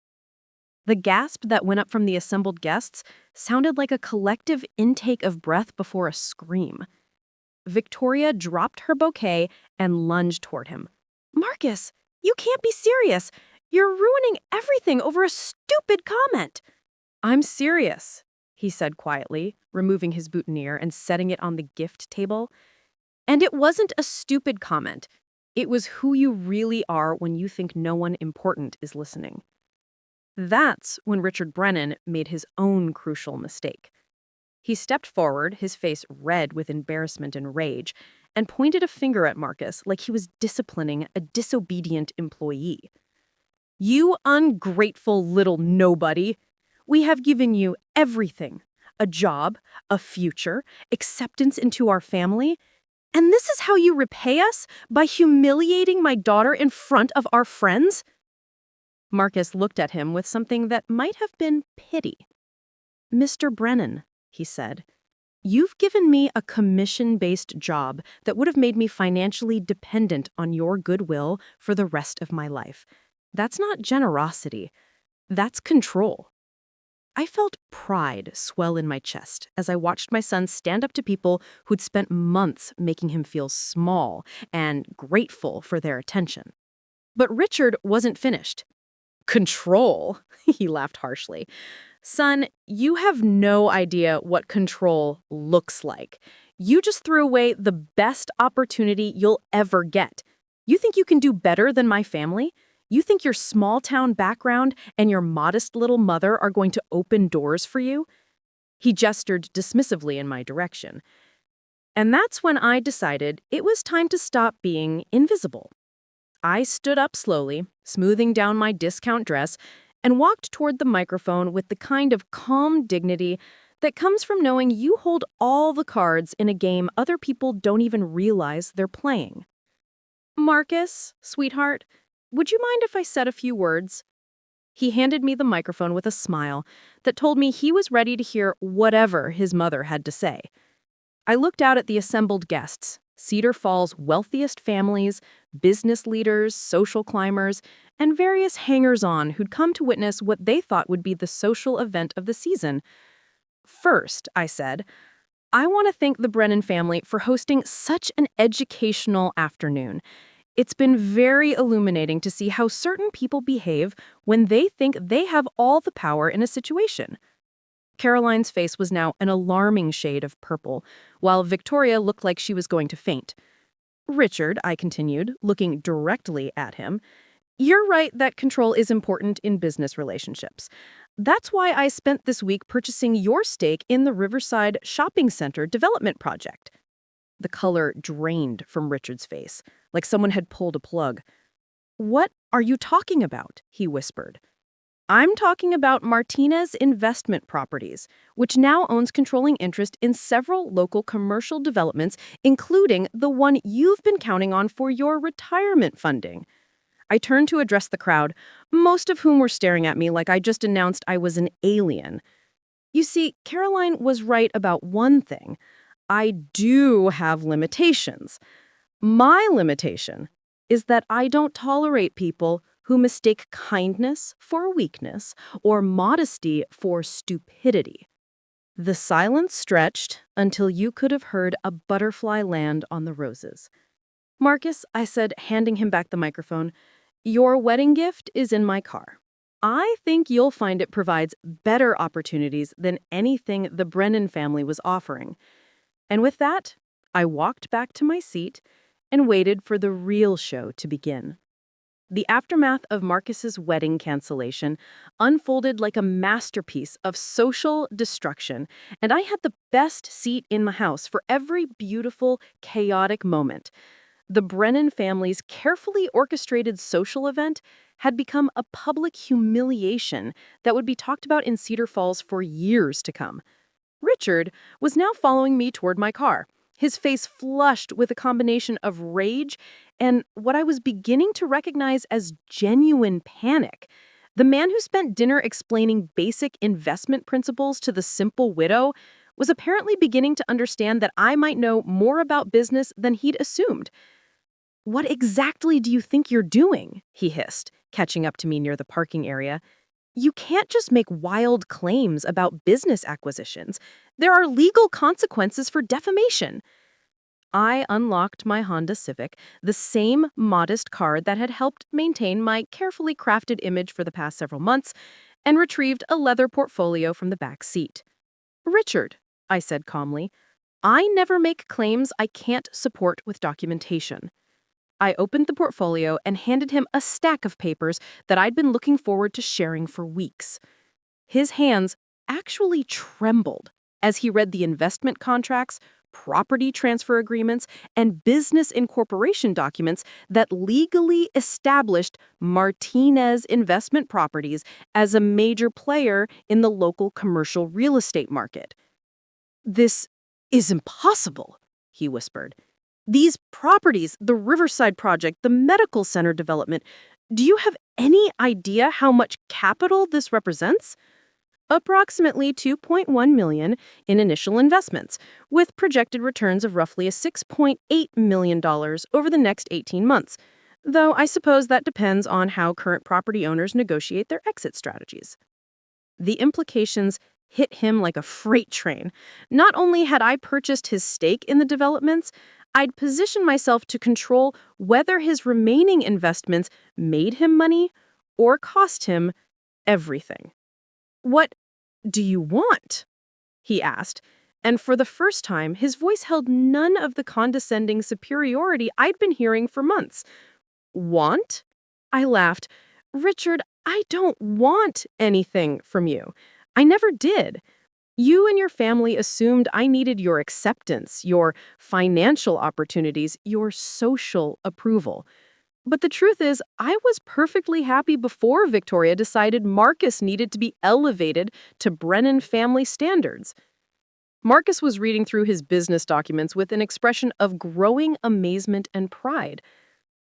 Speaker 4: The gasp that went up from the assembled guests sounded like a collective intake of breath before a scream. Victoria dropped her bouquet and lunged toward him. "Marcus, you can't be serious. You're ruining everything over a stupid comment." "I'm serious," he said quietly, removing his boutonniere and setting it on the gift table. "And it wasn't a stupid comment. It was who you really are when you think no one important is listening." That's when Richard Brennan made his own crucial mistake. He stepped forward, his face red with embarrassment and rage, and pointed a finger at Marcus like he was disciplining a disobedient employee. "You ungrateful little nobody! We have given you everything. A job, a future, acceptance into our family. And this is how you repay us? By humiliating my daughter in front of our friends?" Marcus looked at him with something that might have been pity. "Mr. Brennan," he said, "you've given me a commission-based job that would have made me financially dependent on your goodwill for the rest of my life. That's not generosity. That's control." I felt pride swell in my chest as I watched my son stand up to people who'd spent months making him feel small and grateful for their attention. But Richard wasn't finished. "Control?" He laughed harshly. "Son, you have no idea what control looks like. You just threw away the best opportunity you'll ever get. You think you can do better than my family? You think your small-town background and your modest little mother are going to open doors for you?" He gestured dismissively in my direction. And that's when I decided it was time to stop being invisible.
Speaker 3: I stood up slowly, smoothing down my discount dress, and walked toward the microphone with the kind of calm dignity that comes from knowing you hold all the cards in a game other people don't even realize they're playing. "Marcus, sweetheart, would you mind if I said a few words?" He handed me the microphone with a smile that told me he was ready to hear whatever his mother had to say. I looked out at the assembled guests, Cedar Falls' wealthiest families, business leaders, social climbers, and various hangers-on who'd come to witness what they thought would be the social event of the season. "First," I said, "I want to thank the Brennan family for hosting such an educational afternoon. It's been very illuminating to see how certain people behave when they think they have all the power in a situation." Caroline's face was now an alarming shade of purple, while Victoria looked like she was going to faint. "Richard," I continued, looking directly at him, "you're right that control is important in business relationships. That's why I spent this week purchasing your stake in the Riverside Shopping Center development project." The color drained from Richard's face, like someone had pulled a plug. "What are you talking about?" he whispered. "I'm talking about Martinez Investment Properties, which now owns controlling interest in several local commercial developments, including the one you've been counting on for your retirement funding." I turned to address the crowd, most of whom were staring at me like I just announced I was an alien. You see, Caroline was right about one thing. I do have limitations. My limitation is that I don't tolerate people who mistake kindness for weakness or modesty for stupidity. The silence stretched until you could have heard a butterfly land on the roses. "Marcus," I said, handing him back the microphone, "your wedding gift is in my car. I think you'll find it provides better opportunities than anything the Brennan family was offering." And with that, I walked back to my seat and waited for the real show to begin. The aftermath of Marcus's wedding cancellation unfolded like a masterpiece of social destruction, and I had the best seat in the house for every beautiful, chaotic moment. The Brennan family's carefully orchestrated social event had become a public humiliation that would be talked about in Cedar Falls for years to come. Richard was now following me toward my car, his face flushed with a combination of rage and what I was beginning to recognize as genuine panic. The man who spent dinner explaining basic investment principles to the simple widow was apparently beginning to understand that I might know more about business than he'd assumed. "What exactly do you think you're doing?" he hissed, catching up to me near the parking area. "You can't just make wild claims about business acquisitions. There are legal consequences for defamation." I unlocked my Honda Civic, the same modest car that had helped maintain my carefully crafted image for the past several months, and retrieved a leather portfolio from the back seat. "Richard," I said calmly, "I never make claims I can't support with documentation." I opened the portfolio and handed him a stack of papers that I'd been looking forward to sharing for weeks. His hands actually trembled as he read the investment contracts, property transfer agreements, and business incorporation documents that legally established Martinez Investment Properties as a major player in the local commercial real estate market. "This is impossible," he whispered. "These properties, the Riverside project, the medical center development, do you have any idea how much capital this represents?" "Approximately $2.1 million in initial investments, with projected returns of roughly $6.8 million over the next 18 months, though I suppose that depends on how current property owners negotiate their exit strategies." The implications hit him like a freight train. Not only had I purchased his stake in the developments, I'd positioned myself to control whether his remaining investments made him money or cost him everything. "What do you want?" he asked, and for the first time, his voice held none of the condescending superiority I'd been hearing for months. "Want?" I laughed. "Richard, I don't want anything from you. I never did. You and your family assumed I needed your acceptance, your financial opportunities, your social approval. But the truth is, I was perfectly happy before Victoria decided Marcus needed to be elevated to Brennan family standards. Marcus was reading through his business documents with an expression of growing amazement and pride.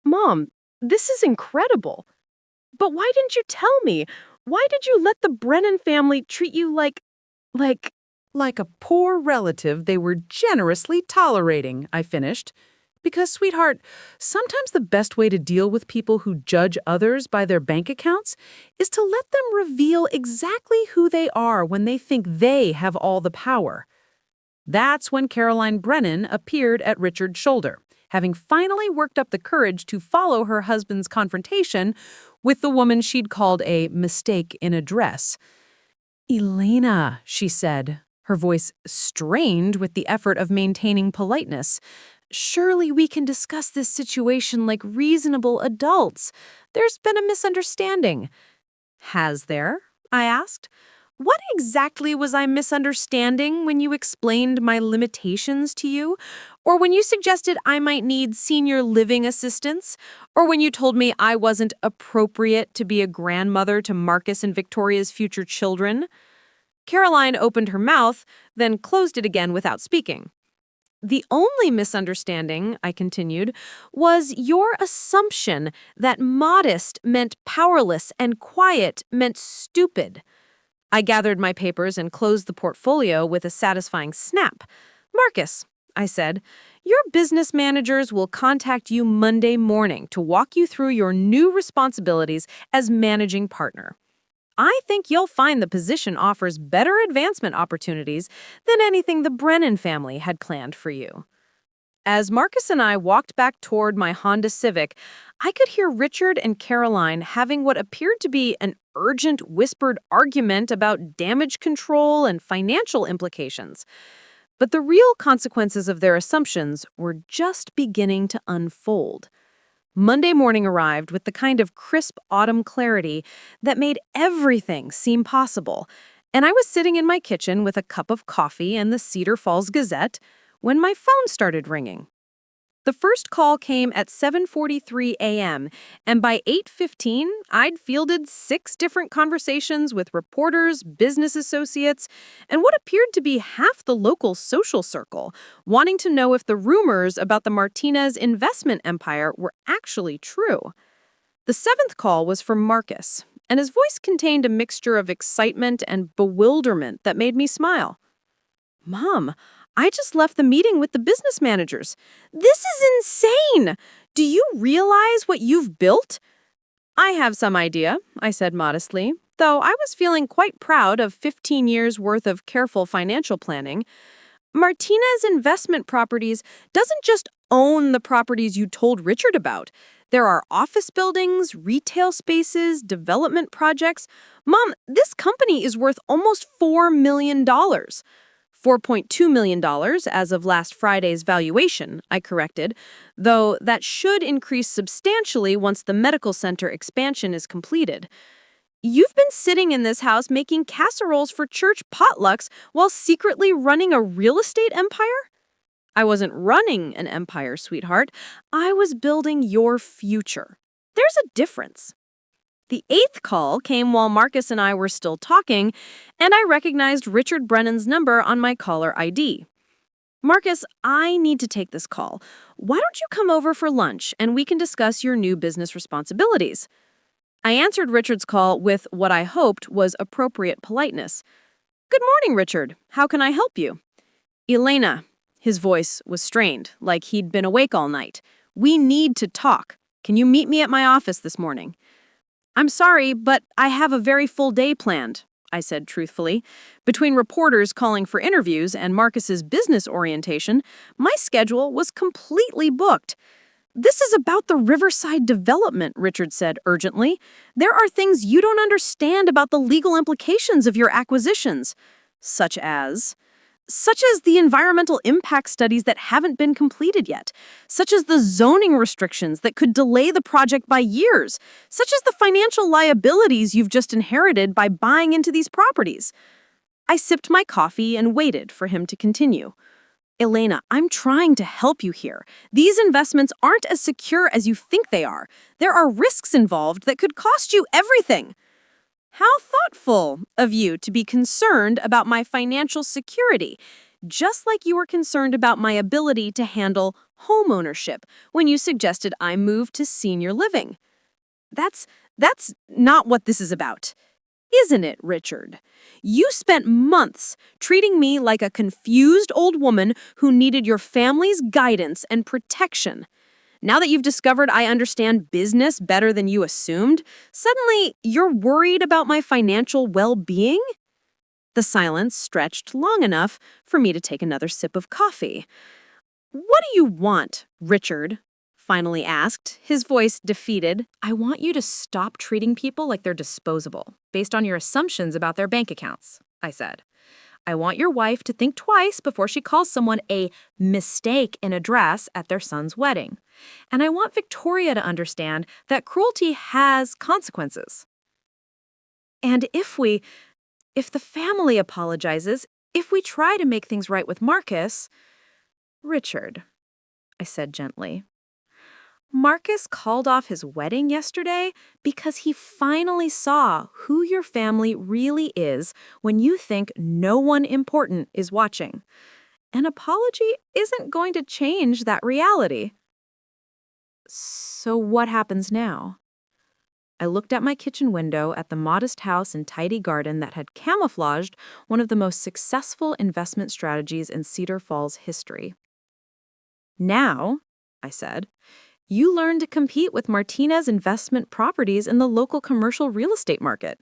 Speaker 3: Mom, this is incredible. But why didn't you tell me? Why did you let the Brennan family treat you like...
Speaker 5: Like a poor relative they were generously tolerating, I finished. Because, sweetheart, sometimes the best way to deal with people who judge others by their bank accounts is to let them reveal exactly who they are when they think they have all the power. That's when Caroline Brennan appeared at Richard's shoulder, having finally worked up the courage to follow her husband's confrontation with the woman she'd called a mistake in a dress. "Elena," she said, her voice strained with the effort of maintaining politeness, "surely we can discuss this situation like reasonable adults. There's been a misunderstanding." "Has there?" I asked. "What exactly was I misunderstanding when you explained my limitations to you? Or when you suggested I might need senior living assistance? Or when you told me I wasn't appropriate to be a grandmother to Marcus and Victoria's future children?" Caroline opened her mouth, then closed it again without speaking. "The only misunderstanding," I continued, "was your assumption that modest meant powerless and quiet meant stupid." I gathered my papers and closed the portfolio with a satisfying snap. "Marcus," I said, "your business managers will contact you Monday morning to walk you through your new responsibilities as managing partner. I think you'll find the position offers better advancement opportunities than anything the Brennan family had planned for you." As Marcus and I walked back toward my Honda Civic, I could hear Richard and Caroline having what appeared to be an urgent whispered argument about damage control and financial implications. But the real consequences of their assumptions were just beginning to unfold. Monday morning arrived with the kind of crisp autumn clarity that made everything seem possible, and I was sitting in my kitchen with a cup of coffee and the Cedar Falls Gazette when my phone started ringing. The first call came at 7:43 a.m., and by 8:15, I'd fielded 6 different conversations with reporters, business associates, and what appeared to be half the local social circle, wanting to know if the rumors about the Martinez investment empire were actually true. The 7th call was from Marcus, and his voice contained a mixture of excitement and bewilderment that made me smile. "Mom, I just left the meeting with the business managers. This is insane! Do you realize what you've built?" "I have some idea," I said modestly, though I was feeling quite proud of 15 years' worth of careful financial planning. Martinez Investment Properties doesn't just own the properties you told Richard about. There are office buildings, retail spaces, development projects. Mom, this company is worth almost $4 million. $4.2 million as of last Friday's valuation, I corrected, though that should increase substantially once the medical center expansion is completed. You've been sitting in this house making casseroles for church potlucks while secretly running a real estate empire? I wasn't running an empire, sweetheart. I was building your future. There's a difference. The 8th call came while Marcus and I were still talking, and I recognized Richard Brennan's number on my caller ID. "Marcus, I need to take this call. Why don't you come over for lunch and we can discuss your new business responsibilities?" I answered Richard's call with what I hoped was appropriate politeness. "Good morning, Richard. How can I help you?" "Elena," his voice was strained, like he'd been awake all night. "We need to talk. Can you meet me at my office this morning?" "I'm sorry, but I have a very full day planned," I said truthfully. Between reporters calling for interviews and Marcus's business orientation, my schedule was completely booked. "This is about the Riverside development," Richard said urgently. "There are things you don't understand about the legal implications of your acquisitions." Such as the environmental impact studies that haven't been completed yet, such as the zoning restrictions that could delay the project by years, such as the financial liabilities you've just inherited by buying into these properties. I sipped my coffee and waited for him to continue.
Speaker 1: Elena, I'm trying to help you here. These investments aren't as secure as you think they are. There are risks involved that could cost you everything. How thoughtful of you to be concerned about my financial security, just like you were concerned about my ability to handle home ownership when you suggested I move to senior living. That's not what this is about. Isn't it, Richard? You spent months treating me like a confused old woman who needed your family's guidance and protection. Now that you've discovered I understand business better than you assumed, suddenly you're worried about my financial well-being? The silence stretched long enough for me to take another sip of coffee. What do you want, Richard? Finally asked, his voice defeated.
Speaker 4: I want you to stop treating people like they're disposable, based on your assumptions about their bank accounts, I said. I want your wife to think twice before she calls someone a mistake in a dress at their son's wedding. And I want Victoria to understand that cruelty has consequences. And if the family apologizes, if we try to make things right with Marcus, Richard, I said gently. Marcus called off his wedding yesterday because he finally saw who your family really is when you think no one important is watching. An apology isn't going to change that reality. So what happens now? I looked at my kitchen window at the modest house and tidy garden that had camouflaged one of the most successful investment strategies in Cedar Falls history. Now, I said, you learn to compete with Martinez Investment Properties in the local commercial real estate market.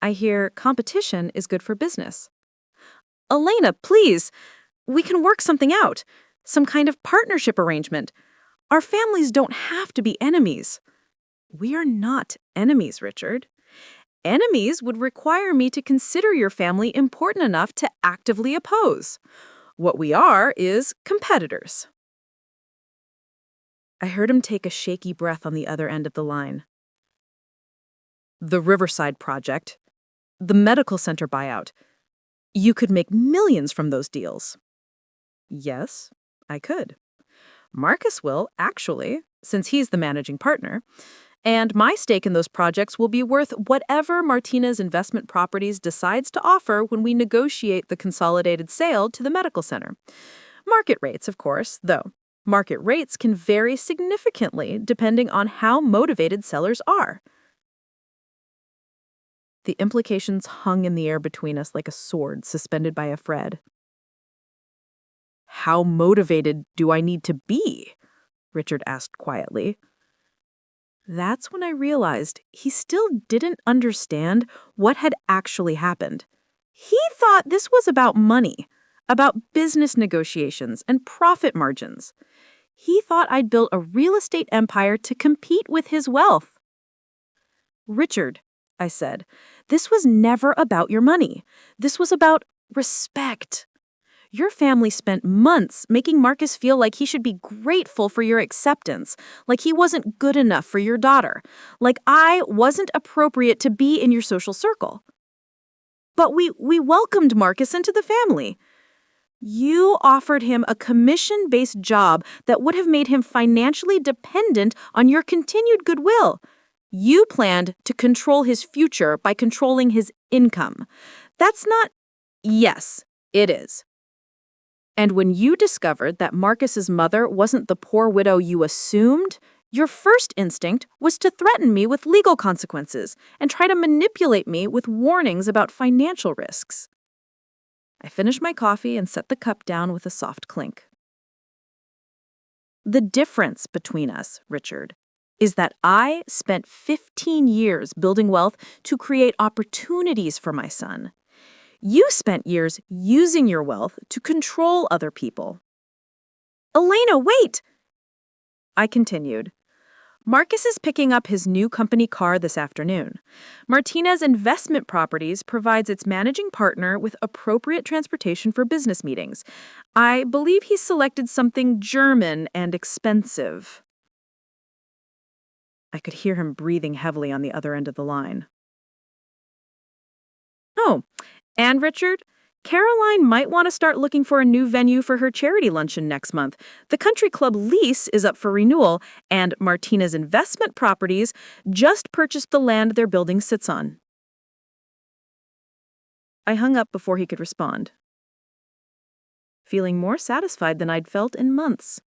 Speaker 4: I hear competition is good for business. Elena, please, we can work something out. Some kind of partnership arrangement. Our families don't have to be enemies. We are not enemies, Richard. Enemies would require me to consider your family important enough to actively oppose. What we are is competitors. I heard him take a shaky breath on the other end of the line. The Riverside project, the medical center buyout. You could make millions from those deals. Yes, I could. Marcus will, actually, since he's the managing partner. And my stake in those projects will be worth whatever Martinez Investment Properties decides to offer when we negotiate the consolidated sale to the medical center. Market rates, of course, though. Market rates can vary significantly depending on how motivated sellers are. The implications hung in the air between us like a sword suspended by a thread. How motivated do I need to be? Richard asked quietly. That's when I realized he still didn't understand what had actually happened. He thought this was about money, about business negotiations and profit margins. He thought I'd built a real estate empire to compete with his wealth. Richard, I said, this was never about your money. This was about respect. Your family spent months making Marcus feel like he should be grateful for your acceptance, like he wasn't good enough for your daughter, like I wasn't appropriate to be in your social circle. But we welcomed Marcus into the family. You offered him a commission-based job that would have made him financially dependent on your continued goodwill. You planned to control his future by controlling his income. That's not... Yes, it is. And when you discovered that Marcus's mother wasn't the poor widow you assumed, your first instinct was to threaten me with legal consequences and try to manipulate me with warnings about financial risks. I finished my coffee and set the cup down with a soft clink. The difference between us, Richard, is that I spent 15 years building wealth to create opportunities for my son. You spent years using your wealth to control other people. Elena, wait! I continued. Marcus is picking up his new company car this afternoon. Martinez Investment Properties provides its managing partner with appropriate transportation for business meetings. I believe he selected something German and expensive. I could hear him breathing heavily on the other end of the line. Oh, and Richard,
Speaker 3: Caroline might want to start looking for a new venue for her charity luncheon next month. The country club lease is up for renewal, and Martina's investment properties just purchased the land their building sits on. I hung up before he could respond, feeling more satisfied than I'd felt in months.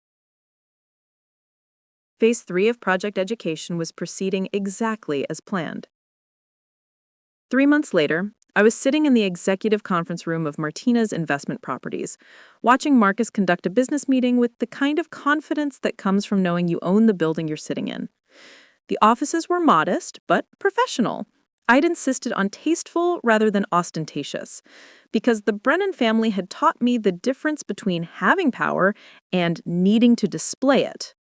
Speaker 3: Phase 3 of Project Education was proceeding exactly as planned. 3 months later, I was sitting in the executive conference room of Martina's investment properties, watching Marcus conduct a business meeting with the kind of confidence that comes from knowing you own the building you're sitting in. The offices were modest, but professional. I'd insisted on tasteful rather than ostentatious, because the Brennan family had taught me the difference between having power and needing to display it.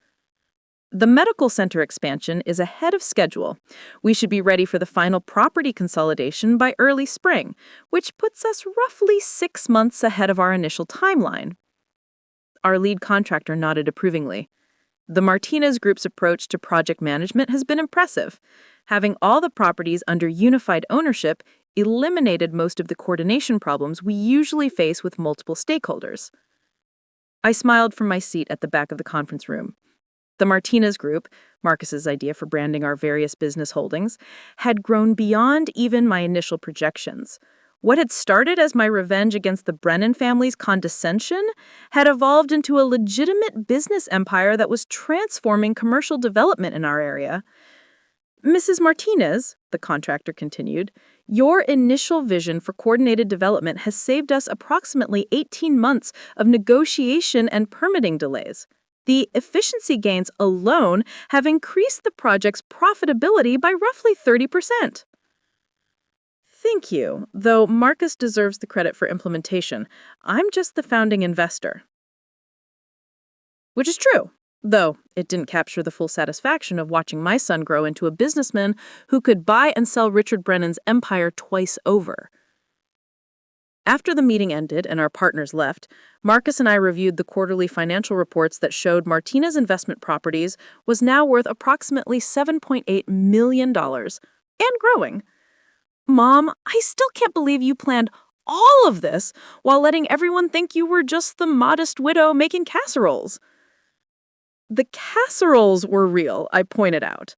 Speaker 3: The medical center expansion is ahead of schedule. We should be ready for the final property consolidation by early spring, which puts us roughly 6 months ahead of our initial timeline. Our lead contractor nodded approvingly. The Martinez Group's approach to project management has been impressive. Having all the properties under unified ownership eliminated most of the coordination problems we usually face with multiple stakeholders. I smiled from my seat at the back of the conference room. The Martinez Group, Marcus's idea for branding our various business holdings, had grown beyond even my initial projections. What had started as my revenge against the Brennan family's condescension had evolved into a legitimate business empire that was transforming commercial development in our area. Mrs. Martinez, the contractor continued, your initial vision for coordinated development has saved us approximately 18 months of negotiation and permitting delays. The efficiency gains alone have increased the project's profitability by roughly 30%. Thank you, though Marcus deserves the credit for implementation. I'm just the founding investor. Which is true, though it didn't capture the full satisfaction of watching my son grow into a businessman who could buy and sell Richard Brennan's empire twice over. After the meeting ended and our partners left, Marcus and I reviewed the quarterly financial reports that showed Martina's investment properties was now worth approximately $7.8 million and growing. Mom, I still can't believe you planned all of this while letting everyone think you were just the modest widow making casseroles. The casseroles were real, I pointed out.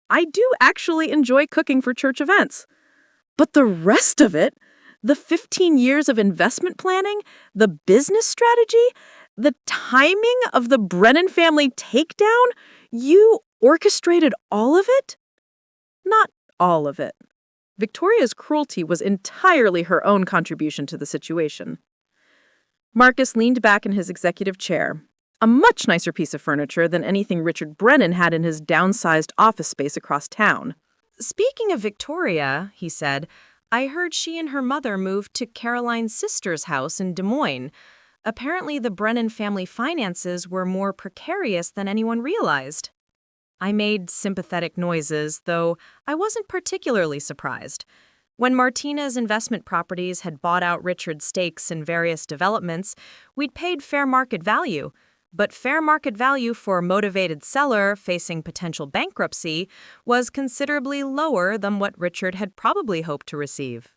Speaker 3: I do actually enjoy cooking for church events. But the rest of it, the 15 years of investment planning, the business strategy, the timing of the Brennan family takedown, you orchestrated all of it? Not all of it. Victoria's cruelty was entirely her own contribution to the situation. Marcus leaned back in his executive chair, a much nicer piece of furniture than anything Richard Brennan had in his downsized office space across town.
Speaker 4: Speaking of Victoria, he said, I heard she and her mother moved to Caroline's sister's house in Des Moines. Apparently, the Brennan family finances were more precarious than anyone realized. I made sympathetic noises, though I wasn't particularly surprised. When Martina's investment properties had bought out Richard's stakes in various developments, we'd paid fair market value. But fair market value for a motivated seller facing potential bankruptcy was considerably lower than what Richard had probably hoped to receive.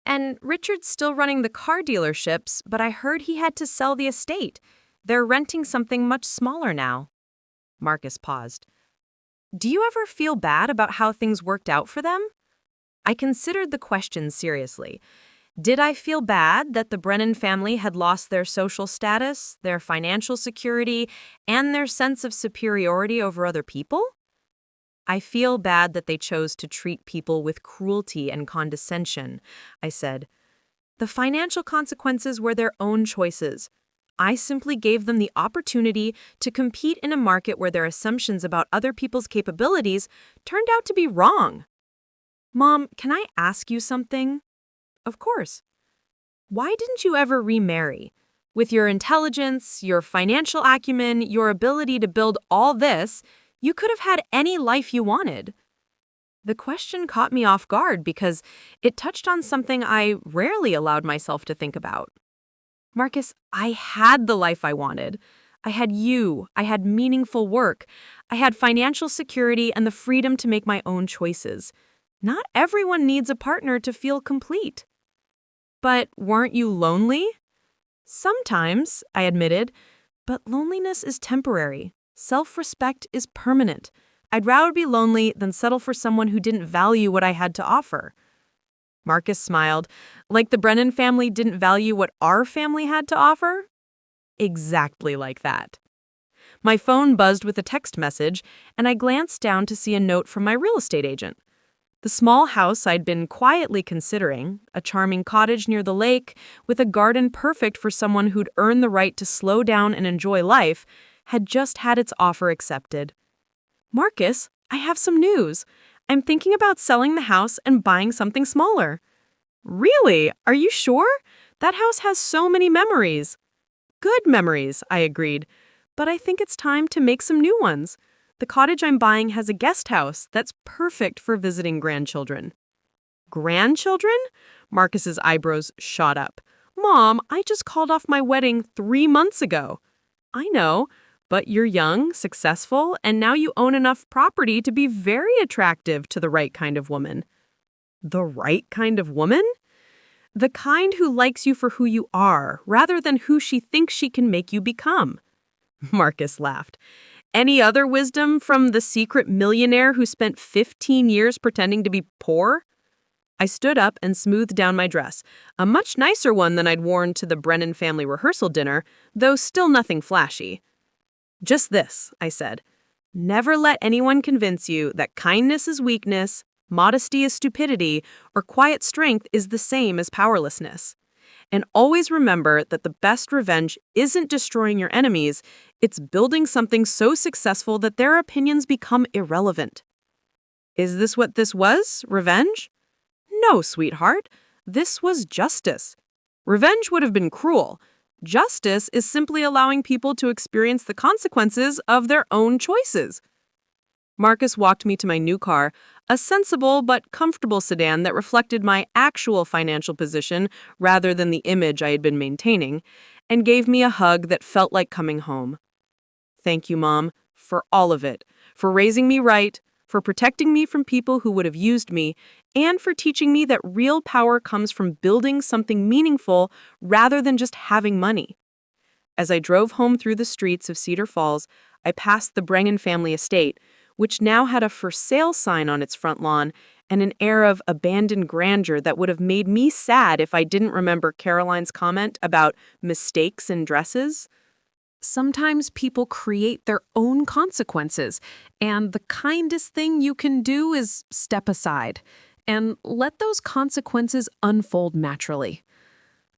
Speaker 4: And Richard's still running the car dealerships, but I heard he had to sell the estate. They're renting something much smaller now. Marcus paused. Do you ever feel bad about how things worked out for them? I considered the question seriously. Did I feel bad that the Brennan family had lost their social status, their financial security, and their sense of superiority over other people? I feel bad that they chose to treat people with cruelty and condescension, I said. The financial consequences were their own choices. I simply gave them the opportunity to compete in a market where their assumptions about other people's capabilities turned out to be wrong. Mom, can I ask you something? Of course. Why didn't you ever remarry? With your intelligence, your financial acumen, your ability to build all this, you could have had any life you wanted. The question caught me off guard because it touched on something I rarely allowed myself to think about. Marcus, I had the life I wanted. I had you. I had meaningful work. I had financial security and the freedom to make my own choices. Not everyone needs a partner to feel complete.
Speaker 3: But weren't you lonely? Sometimes, I admitted, but loneliness is temporary. Self-respect is permanent. I'd rather be lonely than settle for someone who didn't value what I had to offer. Marcus smiled, like the Brennan family didn't value what our family had to offer? Exactly like that. My phone buzzed with a text message, and I glanced down to see a note from my real estate agent. The small house I'd been quietly considering, a charming cottage near the lake with a garden perfect for someone who'd earned the right to slow down and enjoy life, had just had its offer accepted. Marcus, I have some news. I'm thinking about selling the house and buying something smaller. Really? Are you sure? That house has so many memories. Good memories, I agreed. But I think it's time to make some new ones. The cottage I'm buying has a guest house that's perfect for visiting grandchildren. Grandchildren? Marcus's eyebrows shot up. Mom, I just called off my wedding 3 months ago. I know, but you're young, successful, and now you own enough property to be very attractive to the right kind of woman. The right kind of woman? The kind who likes you for who you are, rather than who she thinks she can make you become. Marcus laughed. Any other wisdom from the secret millionaire who spent 15 years pretending to be poor? I stood up and smoothed down my dress, a much nicer one than I'd worn to the Brennan family rehearsal dinner, though still nothing flashy. Just this, I said. Never let anyone convince you that kindness is weakness, modesty is stupidity, or quiet strength is the same as powerlessness. And always remember that the best revenge isn't destroying your enemies, it's building something so successful that their opinions become irrelevant. Is this what this was? Revenge? No, sweetheart. This was justice. Revenge would have been cruel. Justice is simply allowing people to experience the consequences of their own choices. Marcus walked me to my new car, a sensible but comfortable sedan that reflected my actual financial position rather than the image I had been maintaining, and gave me a hug that felt like coming home. Thank you, Mom, for all of it, for raising me right, for protecting me from people who would have used me, and for teaching me that real power comes from building something meaningful rather than just having money. As I drove home through the streets of Cedar Falls, I passed the Brennan family estate, which now had a for sale sign on its front lawn and an air of abandoned grandeur that would have made me sad if I didn't remember Caroline's comment about mistakes in dresses.
Speaker 5: Sometimes people create their own consequences, and the kindest thing you can do is step aside and let those consequences unfold naturally.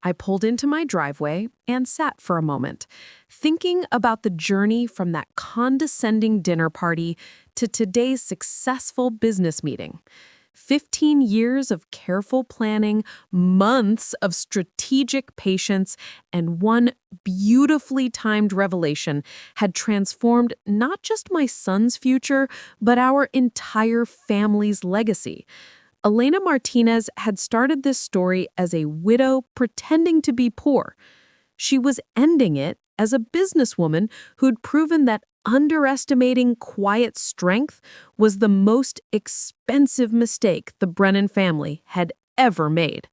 Speaker 5: I pulled into my driveway and sat for a moment, thinking about the journey from that condescending dinner party to today's successful business meeting. 15 years of careful planning, months of strategic patience, and one beautifully timed revelation had transformed not just my son's future, but our entire family's legacy. Elena Martinez had started this story as a widow pretending to be poor. She was ending it as a businesswoman who'd proven that underestimating quiet strength was the most expensive mistake the Brennan family had ever made.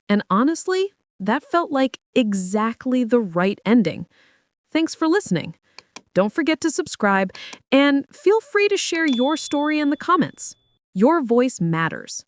Speaker 5: And honestly, that felt like exactly the right ending. Thanks for listening. Don't forget to subscribe, and feel free to share your story in the comments. Your voice matters.